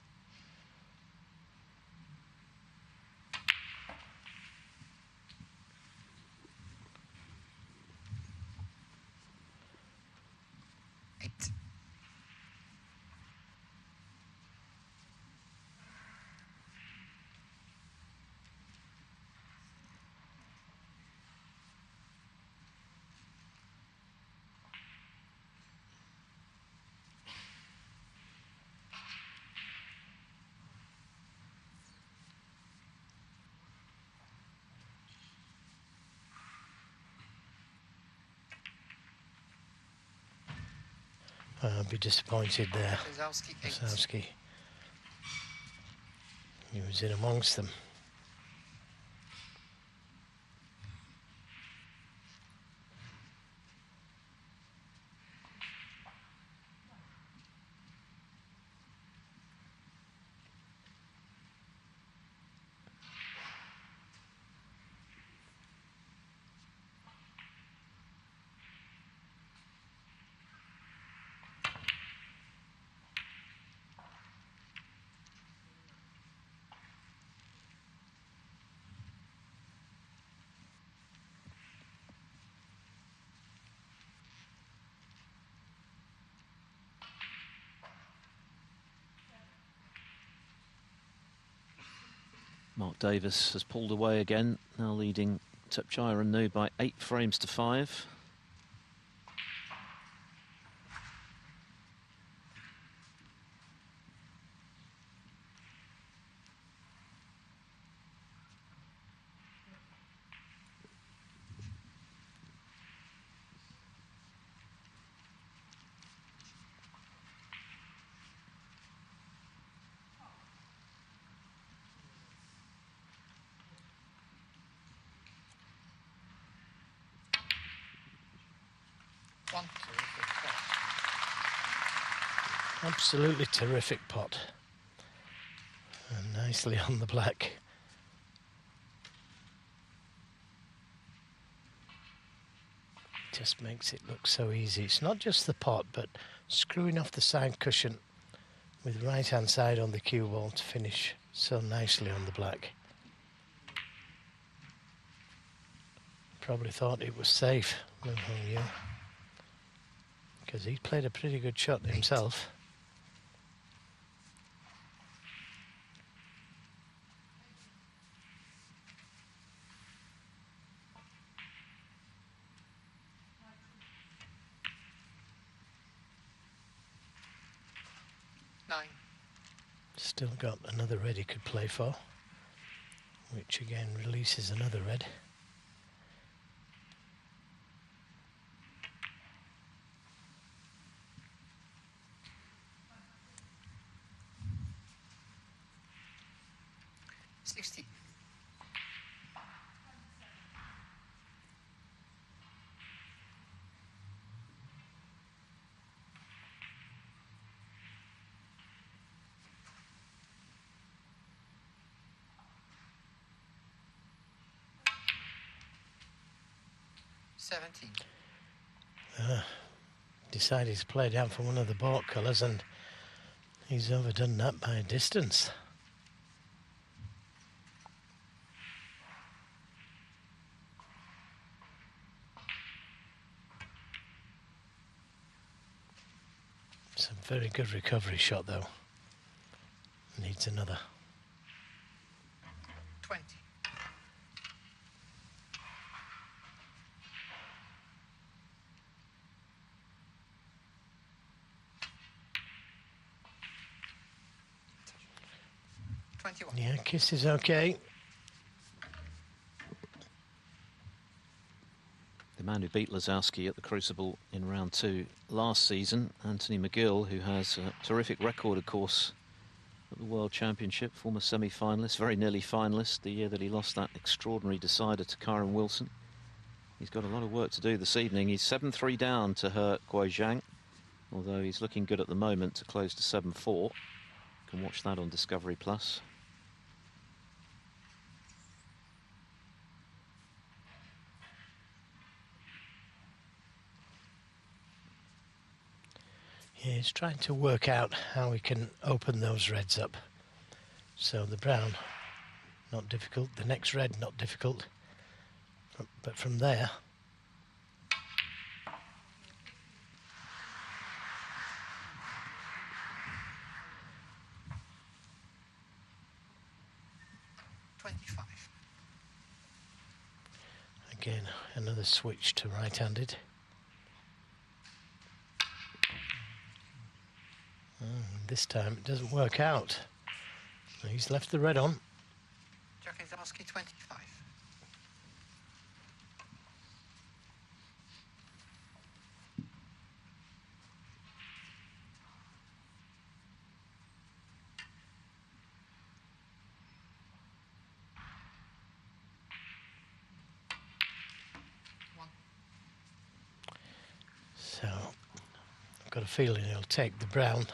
I'll be disappointed there. Lisowski. He was in amongst them. Mark Davis has pulled away again, now leading Tepchairannu by 8 frames to 5. Absolutely terrific pot. And nicely on the black. Just makes it look so easy. It's not just the pot, but screwing off the side cushion with right hand side on the cue ball to finish so nicely on the black. Probably thought it was safe, Hongyu, because he played a pretty good shot himself. Still got another red he could play for, which again releases another red. 17. Decided to play down for one of the baulk colours, and he's overdone that by a distance. It's a very good recovery shot, though. Needs another. 20. Yeah, kiss is okay. The man who beat Lisowski at the Crucible in round 2 last season, Anthony McGill, who has a terrific record, of course, at the World Championship, former semi-finalist, very nearly finalist, the year that he lost that extraordinary decider to Kyron Wilson. He's got a lot of work to do this evening. He's 7-3 down to He Guozhang, although he's looking good at the moment to close to 7-4. You can watch that on Discovery Plus. Yeah, he's trying to work out how we can open those reds up. So the brown, not difficult. The next red, not difficult. But from there... Again, another switch to right-handed. This time it doesn't work out. He's left the red on. Lisowski 25. So I've got a feeling he'll take the brown.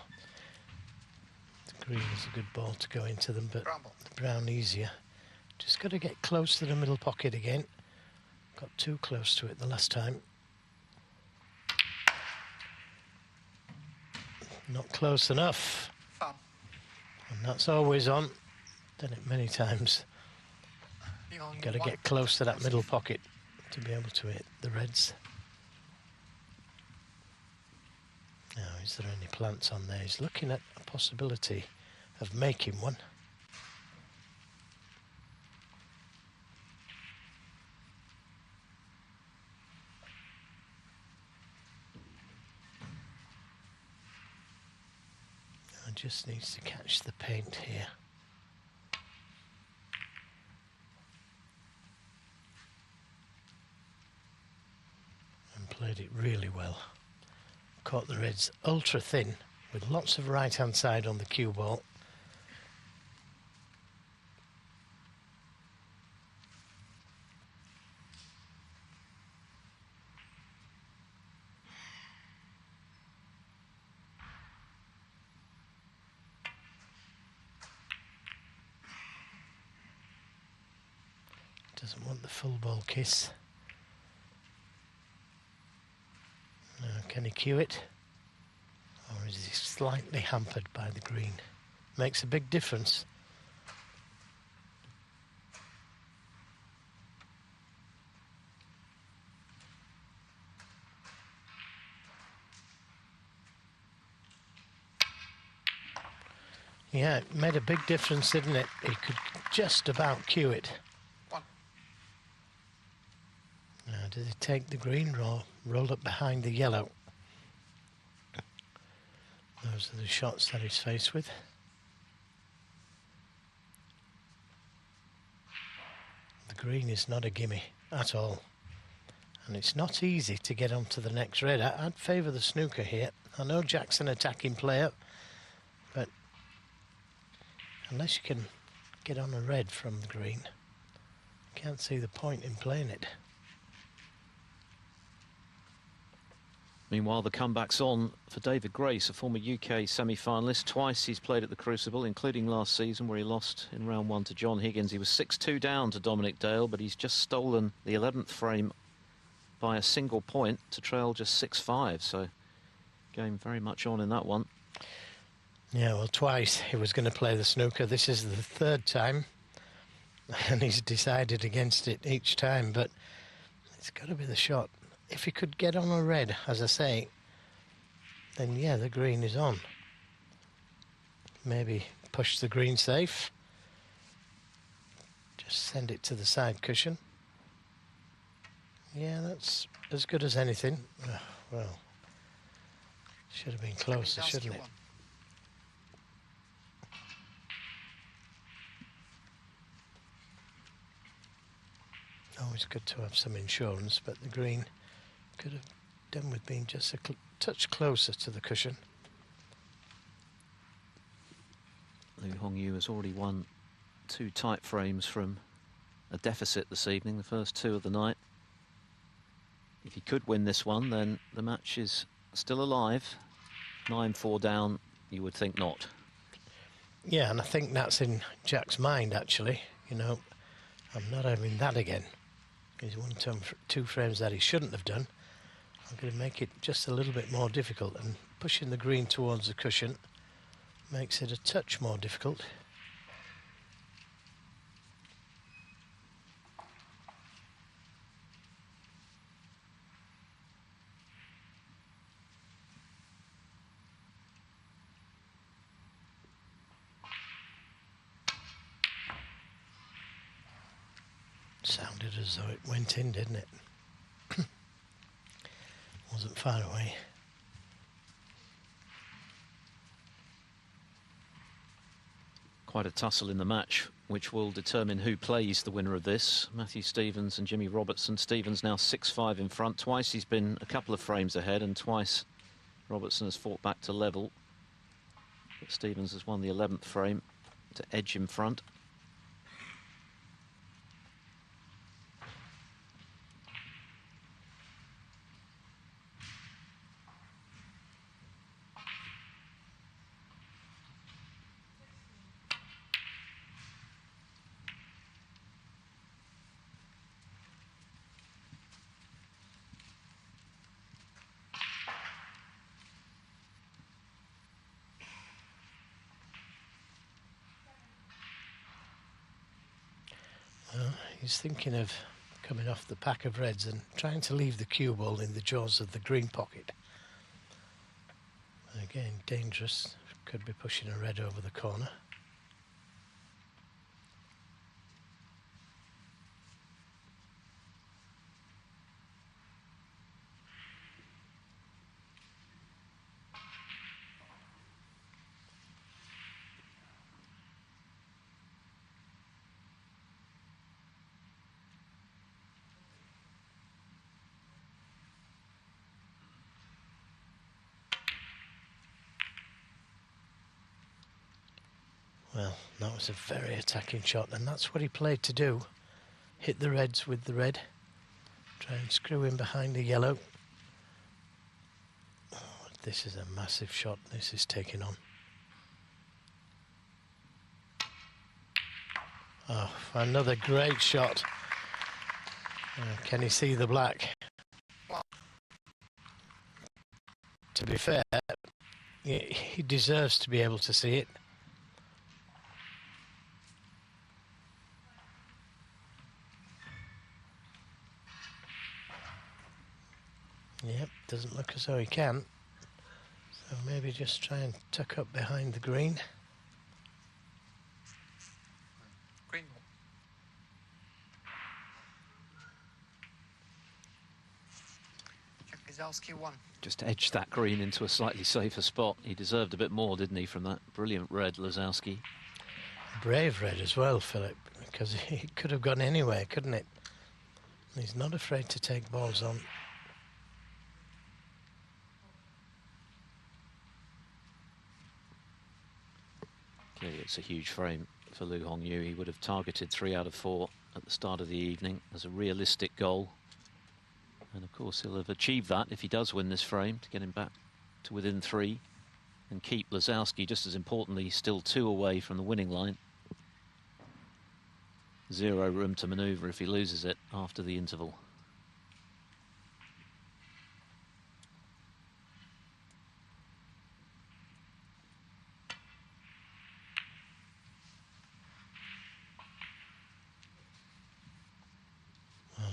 The green is a good ball to go into them, but the brown easier. Just got to get close to the middle pocket again. Got too close to it the last time. Not close enough. Foul. And that's always on. Done it many times. You've got to get close to that middle pocket to be able to hit the reds. Now, is there any plants on there? He's looking at a possibility of making one. Just needs to catch the paint here. And played it really well. Caught the reds ultra thin with lots of right hand side on the cue ball. Doesn't want the full ball kiss. Can he cue it? Or is he slightly hampered by the green? Makes a big difference. Yeah, it made a big difference, didn't it? He could just about cue it. Now, does he take the green or roll up behind the yellow? Those are the shots that he's faced with. The green is not a gimme at all. And it's not easy to get onto the next red. I'd favour the snooker here. I know Jack's an attacking player, but unless you can get on a red from the green, I can't see the point in playing it. Meanwhile, the comeback's on for David Grace, a former UK semi-finalist. Twice he's played at the Crucible, including last season where he lost in round 1 to John Higgins. He was 6-2 down to Dominic Dale, but he's just stolen the 11th frame by a single point to trail just 6-5. So game very much on in that one. Yeah, well, twice he was going to play the snooker. This is the third time, and he's decided against it each time, but it's got to be the shot. If he could get on a red, as I say, then yeah, the green is on. Maybe push the green safe. Just send it to the side cushion. Yeah, that's as good as anything. Well, should have been closer, shouldn't it? Always good to have some insurance, but the green could have done with being just a touch closer to the cushion. Liu Hongyu has already won 2 tight frames from a deficit this evening, the first 2 of the night. If he could win this one, then the match is still alive. 9-4 down, you would think not. Yeah, and I think that's in Jack's mind, actually. You know, I'm not having that again. He's won 2 frames that he shouldn't have done. I'm going to make it just a little bit more difficult, and pushing the green towards the cushion makes it a touch more difficult. Sounded as though it went in, didn't it? Wasn't far away. Quite a tussle in the match, which will determine who plays the winner of this. Matthew Stevens and Jimmy Robertson. Stevens now 6-5 in front. Twice he's been a couple of frames ahead, and twice Robertson has fought back to level. But Stevens has won the 11th frame to edge in front. He's thinking of coming off the pack of reds and trying to leave the cue ball in the jaws of the green pocket. Again, dangerous. Could be pushing a red over the corner. Well, that was a very attacking shot, and that's what he played to do. Hit the reds with the red. Try and screw in behind the yellow. Oh, this is a massive shot this is taking on. Oh, another great shot. Can he see the black? To be fair, he deserves to be able to see it. Yep, doesn't look as though he can. So maybe just try and tuck up behind the green. Green. Lisowski 1. Just edged that green into a slightly safer spot. He deserved a bit more, didn't he, from that brilliant red, Lisowski. Brave red as well, Philip, because it could have gone anywhere, couldn't it? He's not afraid to take balls on. Clearly it's a huge frame for Liu Hongyu. He would have targeted 3 out of 4 at the start of the evening as a realistic goal. And of course he'll have achieved that if he does win this frame, to get him back to within 3 and keep Lisowski, just as importantly, still 2 away from the winning line. 0 room to manoeuvre if he loses it after the interval.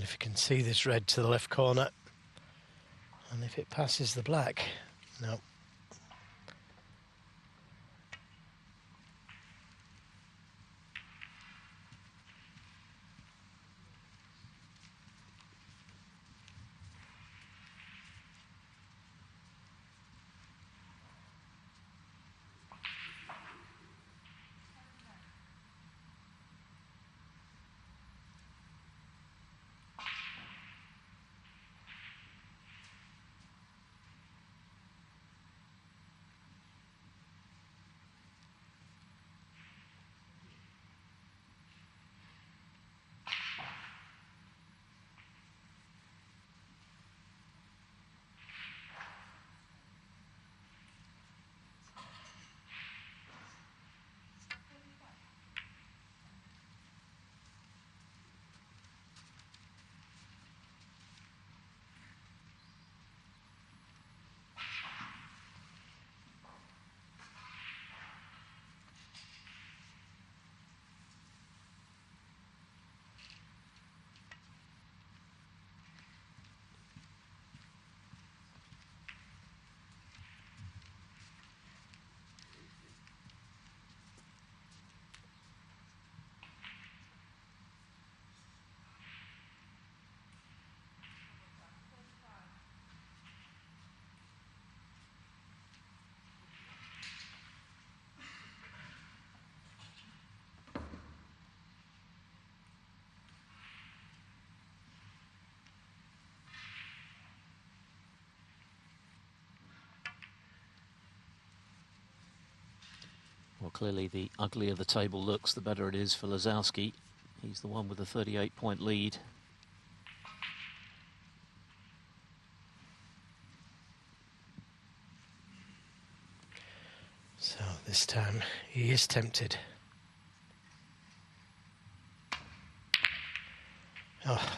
if you can see this red to the left corner. And if it passes the black, no. Well, clearly the uglier the table looks, the better it is for Lisowski. He's the one with the 38-point lead. So this time he is tempted. Oh,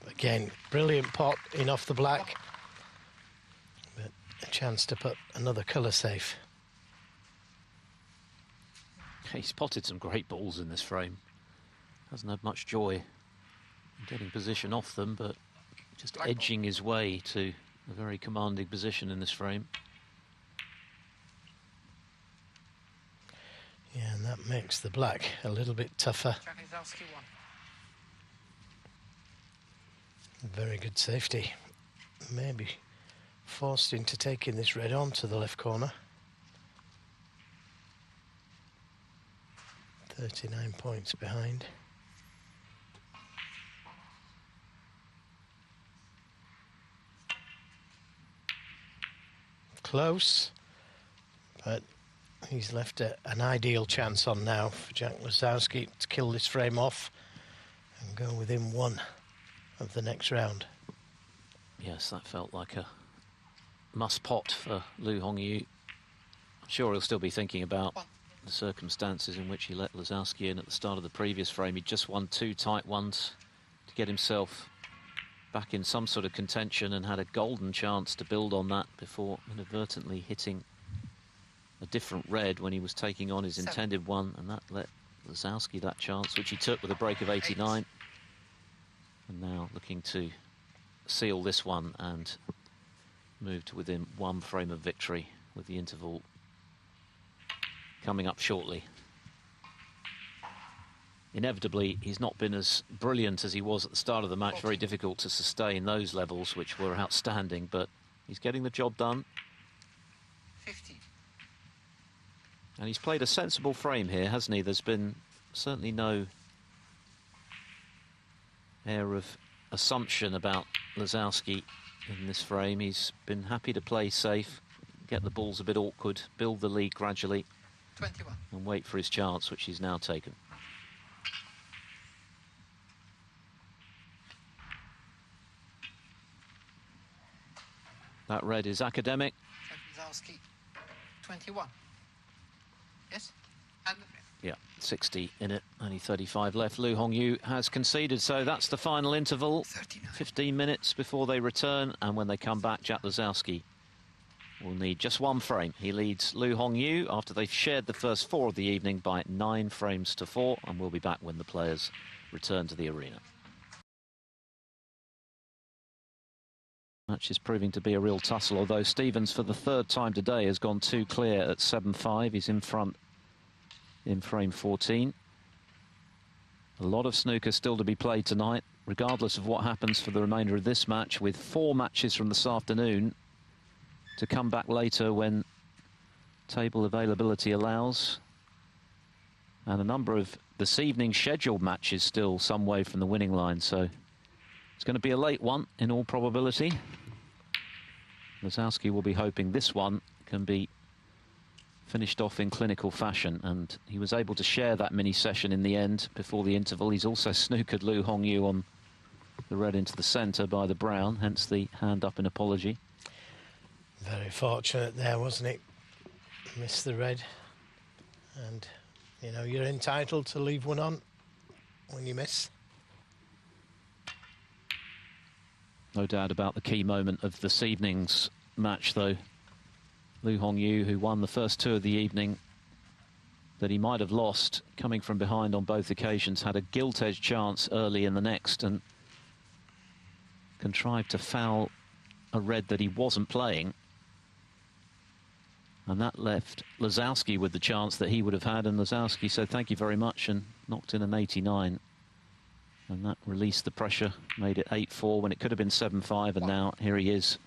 again, brilliant pot in off the black, but a chance to put another colour safe. He's potted some great balls in this frame. Hasn't had much joy in getting position off them, but just edging his way to a very commanding position in this frame. Yeah, and that makes the black a little bit tougher. Lisowski won. Very good safety. Maybe forced into taking this red on to the left corner. 39 points behind. Close, but he's left an ideal chance on now for Jack Lisowski to kill this frame off and go within one of the next round. Yes, that felt like a must pot for Lu Hongyu. I'm sure he'll still be thinking about the circumstances in which he let Lisowski in at the start of the previous frame. He just won 2 tight ones to get himself back in some sort of contention and had a golden chance to build on that before inadvertently hitting a different red when he was taking on his intended one, and that let Lisowski that chance, which he took with a break of 89. And now looking to seal this one and move to within 1 frame of victory with the interval coming up shortly. Inevitably, he's not been as brilliant as he was at the start of the match. Very difficult to sustain those levels, which were outstanding, but he's getting the job done. 50. And he's played a sensible frame here, hasn't he? There's been certainly no air of assumption about Lisowski in this frame. He's been happy to play safe, get the balls a bit awkward, build the lead gradually, 21. and wait for his chance, which he's now taken. That red is academic. Lisowski, 21. Yes? And Yeah, 60 in it, only 35 left. Lu Hongyu has conceded, so that's the final interval. 39. 15 minutes before they return, and when they come back, Jack Lisowski will need just 1 frame. He leads Lu Hongyu after they've shared the first 4 of the evening by 9 frames to 4, and we'll be back when the players return to the arena. Match is proving to be a real tussle, although Stevens for the third time today has gone 2 clear at 7-5. He's in front in frame 14. A lot of snooker still to be played tonight, regardless of what happens for the remainder of this match, with 4 matches from this afternoon to come back later when table availability allows. And a number of this evening's scheduled matches still some way from the winning line, so it's going to be a late one in all probability. Lisowski will be hoping this one can be finished off in clinical fashion, and he was able to share that mini session in the end before the interval. He's also snookered Lu Hongyu on the red into the centre by the brown, hence the hand up in apology. Very fortunate there, wasn't it? Missed the red, and you know you're entitled to leave one on when you miss. No doubt about the key moment of this evening's match, though. Lu Hongyu, who won the first 2 of the evening that he might have lost, coming from behind on both occasions, had a gilt-edged chance early in the next and contrived to foul a red that he wasn't playing. And that left Lisowski with the chance that he would have had, and Lisowski said thank you very much and knocked in an 89. And that released the pressure, made it 8-4 when it could have been 7-5, and now here he is.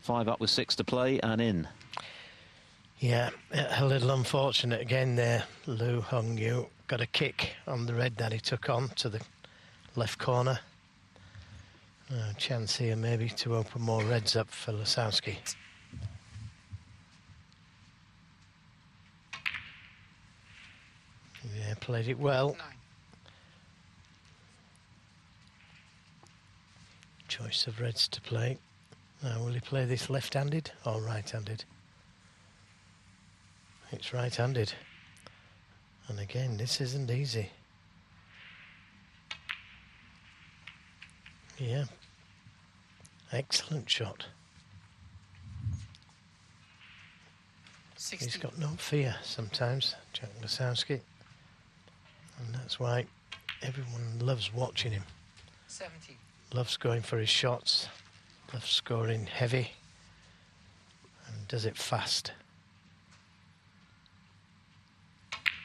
5 up with 6 to play and in. Yeah, a little unfortunate again there. Lu Hongyu got a kick on the red that he took on to the left corner. Chance here maybe to open more reds up for Lisowski. Yeah, played it well. 9. Choice of reds to play. Now, will he play this left-handed or right-handed? It's right-handed. And again, this isn't easy. Yeah. Excellent shot. 16. He's got no fear sometimes, Jack Lisowski. And that's why everyone loves watching him. 17. Loves going for his shots, loves scoring heavy, and does it fast.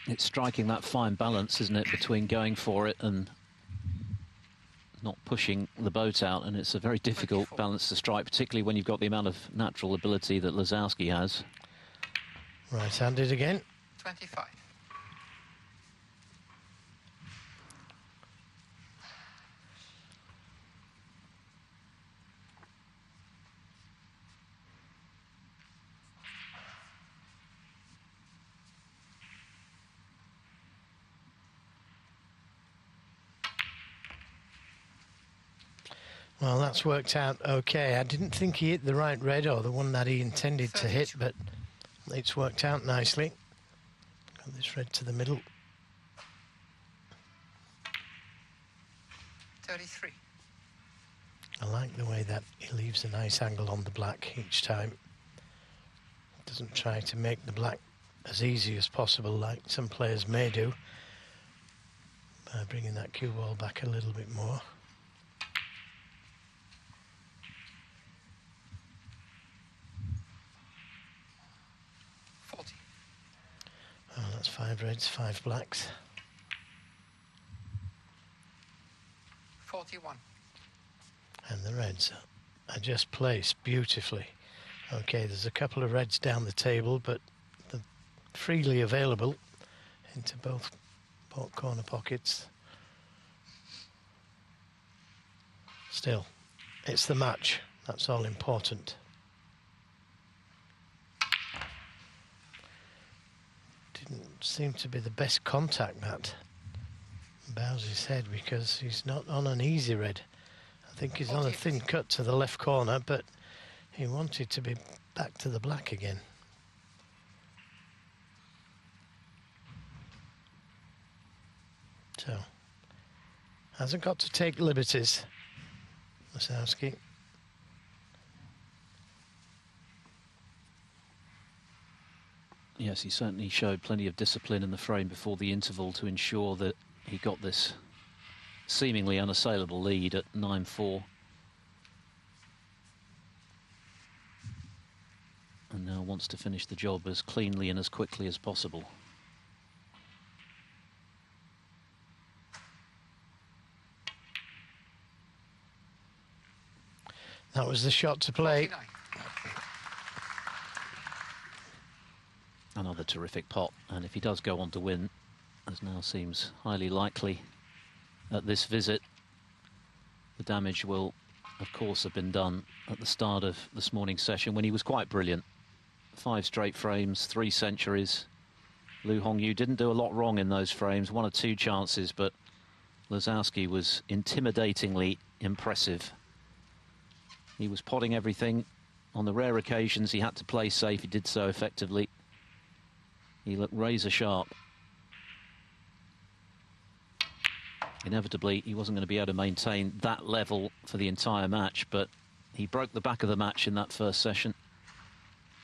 It's striking that fine balance, isn't it, between going for it and not pushing the boat out, and it's a very difficult 24. balance to strike, particularly when you've got the amount of natural ability that Lisowski has. Right-handed again. 25. Well, that's worked out okay. I didn't think he hit the right red or the one that he intended to hit, but it's worked out nicely. Got this red to the middle. 33. I like the way that he leaves a nice angle on the black each time. Doesn't try to make the black as easy as possible like some players may do by bringing that cue ball back a little bit more. Oh, that's 5 reds, 5 blacks. 41. And the reds are just placed beautifully. Okay, there's a couple of reds down the table, but they're freely available into both corner pockets. Still, it's the match. That's all important. Didn't seem to be the best contact, that. Bows his head because he's not on an easy red. I think he's on a thin cut to the left corner, but he wanted to be back to the black again. So, hasn't got to take liberties, Lisowski. Yes, he certainly showed plenty of discipline in the frame before the interval to ensure that he got this seemingly unassailable lead at 9-4. and now wants to finish the job as cleanly and as quickly as possible. That was the shot to play. 49. Another terrific pot, and if he does go on to win, as now seems highly likely at this visit, the damage will, of course, have been done at the start of this morning's session when he was quite brilliant. 5 straight frames, 3 centuries. Liu Hongyu didn't do a lot wrong in those frames, 1 or 2 chances, but Lisowski was intimidatingly impressive. He was potting everything. On the rare occasions he had to play safe, he did so effectively. He looked razor sharp. Inevitably, he wasn't going to be able to maintain that level for the entire match, but he broke the back of the match in that first session,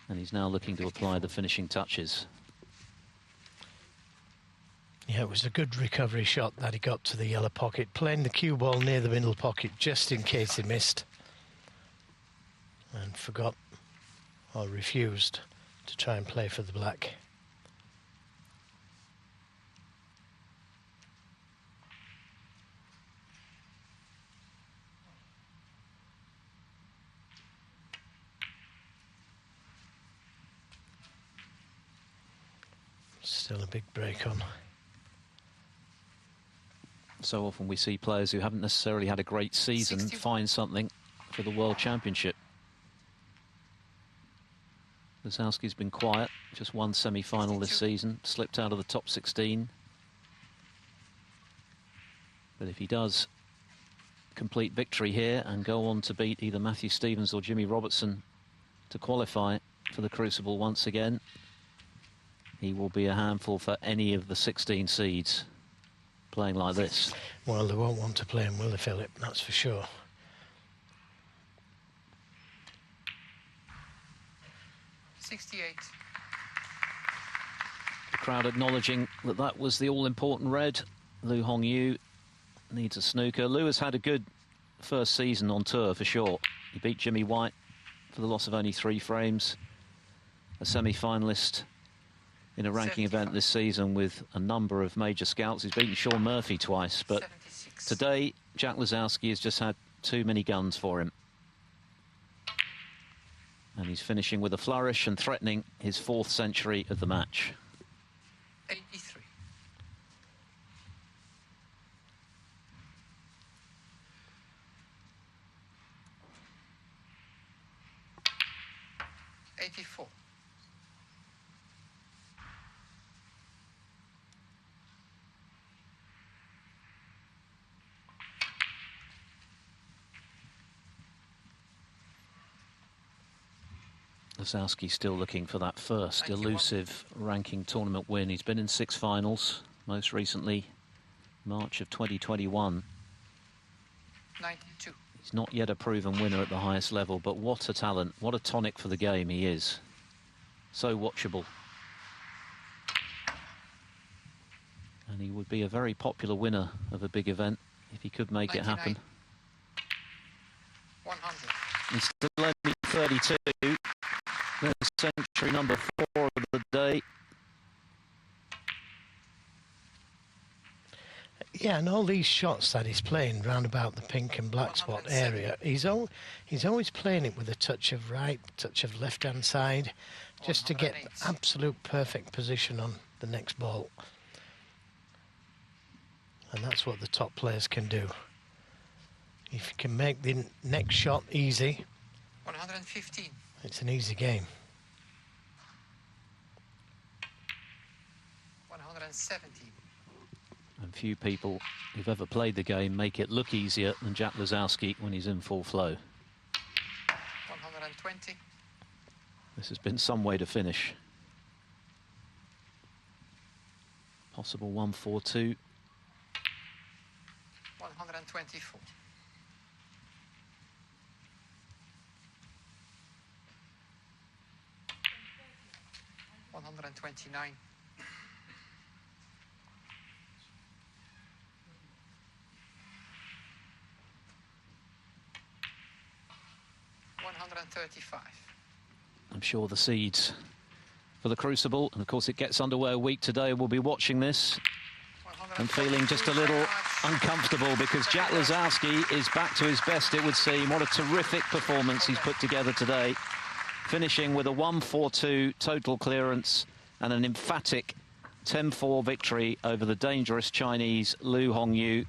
and he's now looking to apply the finishing touches. Yeah, it was a good recovery shot that he got to the yellow pocket, playing the cue ball near the middle pocket just in case he missed, and forgot or refused to try and play for the black. Still a big break on. So often we see players who haven't necessarily had a great season 60. find something for the World Championship. Lisowski's been quiet, just 1 semi-final this season, slipped out of the top 16. But if he does complete victory here and go on to beat either Matthew Stevens or Jimmy Robertson to qualify for the Crucible once again, he will be a handful for any of the 16 seeds playing like this. Well, they won't want to play him, will they, Philip? That's for sure. 68. The crowd acknowledging that that was the all-important red. Liu Hongyu needs a snooker. Liu has had a good first season on tour for sure. He beat Jimmy White for the loss of only 3 frames. A semi-finalist in a ranking 75. event this season with a number of major scouts. He's beaten Sean Murphy twice, but 76. today Jack Lisowski has just had too many guns for him. And he's finishing with a flourish and threatening his 4th century of the match. 83. 84. Lisowski still looking for that first 91. elusive ranking tournament win. He's been in 6 finals, most recently March of 2021. 92. He's not yet a proven winner at the highest level, but what a talent, what a tonic for the game he is. So watchable. And he would be a very popular winner of a big event if he could make it 99. happen. 100. He's still only 32. There's century number 4 of the day. Yeah, and all these shots that he's playing round about the pink and black spot area, he's always playing it with a touch of right, touch of left-hand side, just to get 108. absolute perfect position on the next ball. And that's what the top players can do. If you can make the next shot easy, 115. it's an easy game. 117. And few people who've ever played the game make it look easier than Jack Lisowski when he's in full flow. 120. This has been some way to finish. Possible 1-4-2. 124. 129. 135. I'm sure, the seeds for the Crucible. And of course, it gets underway a week today. We'll be watching this and feeling just a little uncomfortable because Jack Lisowski is back to his best, it would seem. What a terrific performance he's put together today, finishing with a 1-4-2 total clearance and an emphatic 10-4 victory over the dangerous Chinese Lu Hongyu.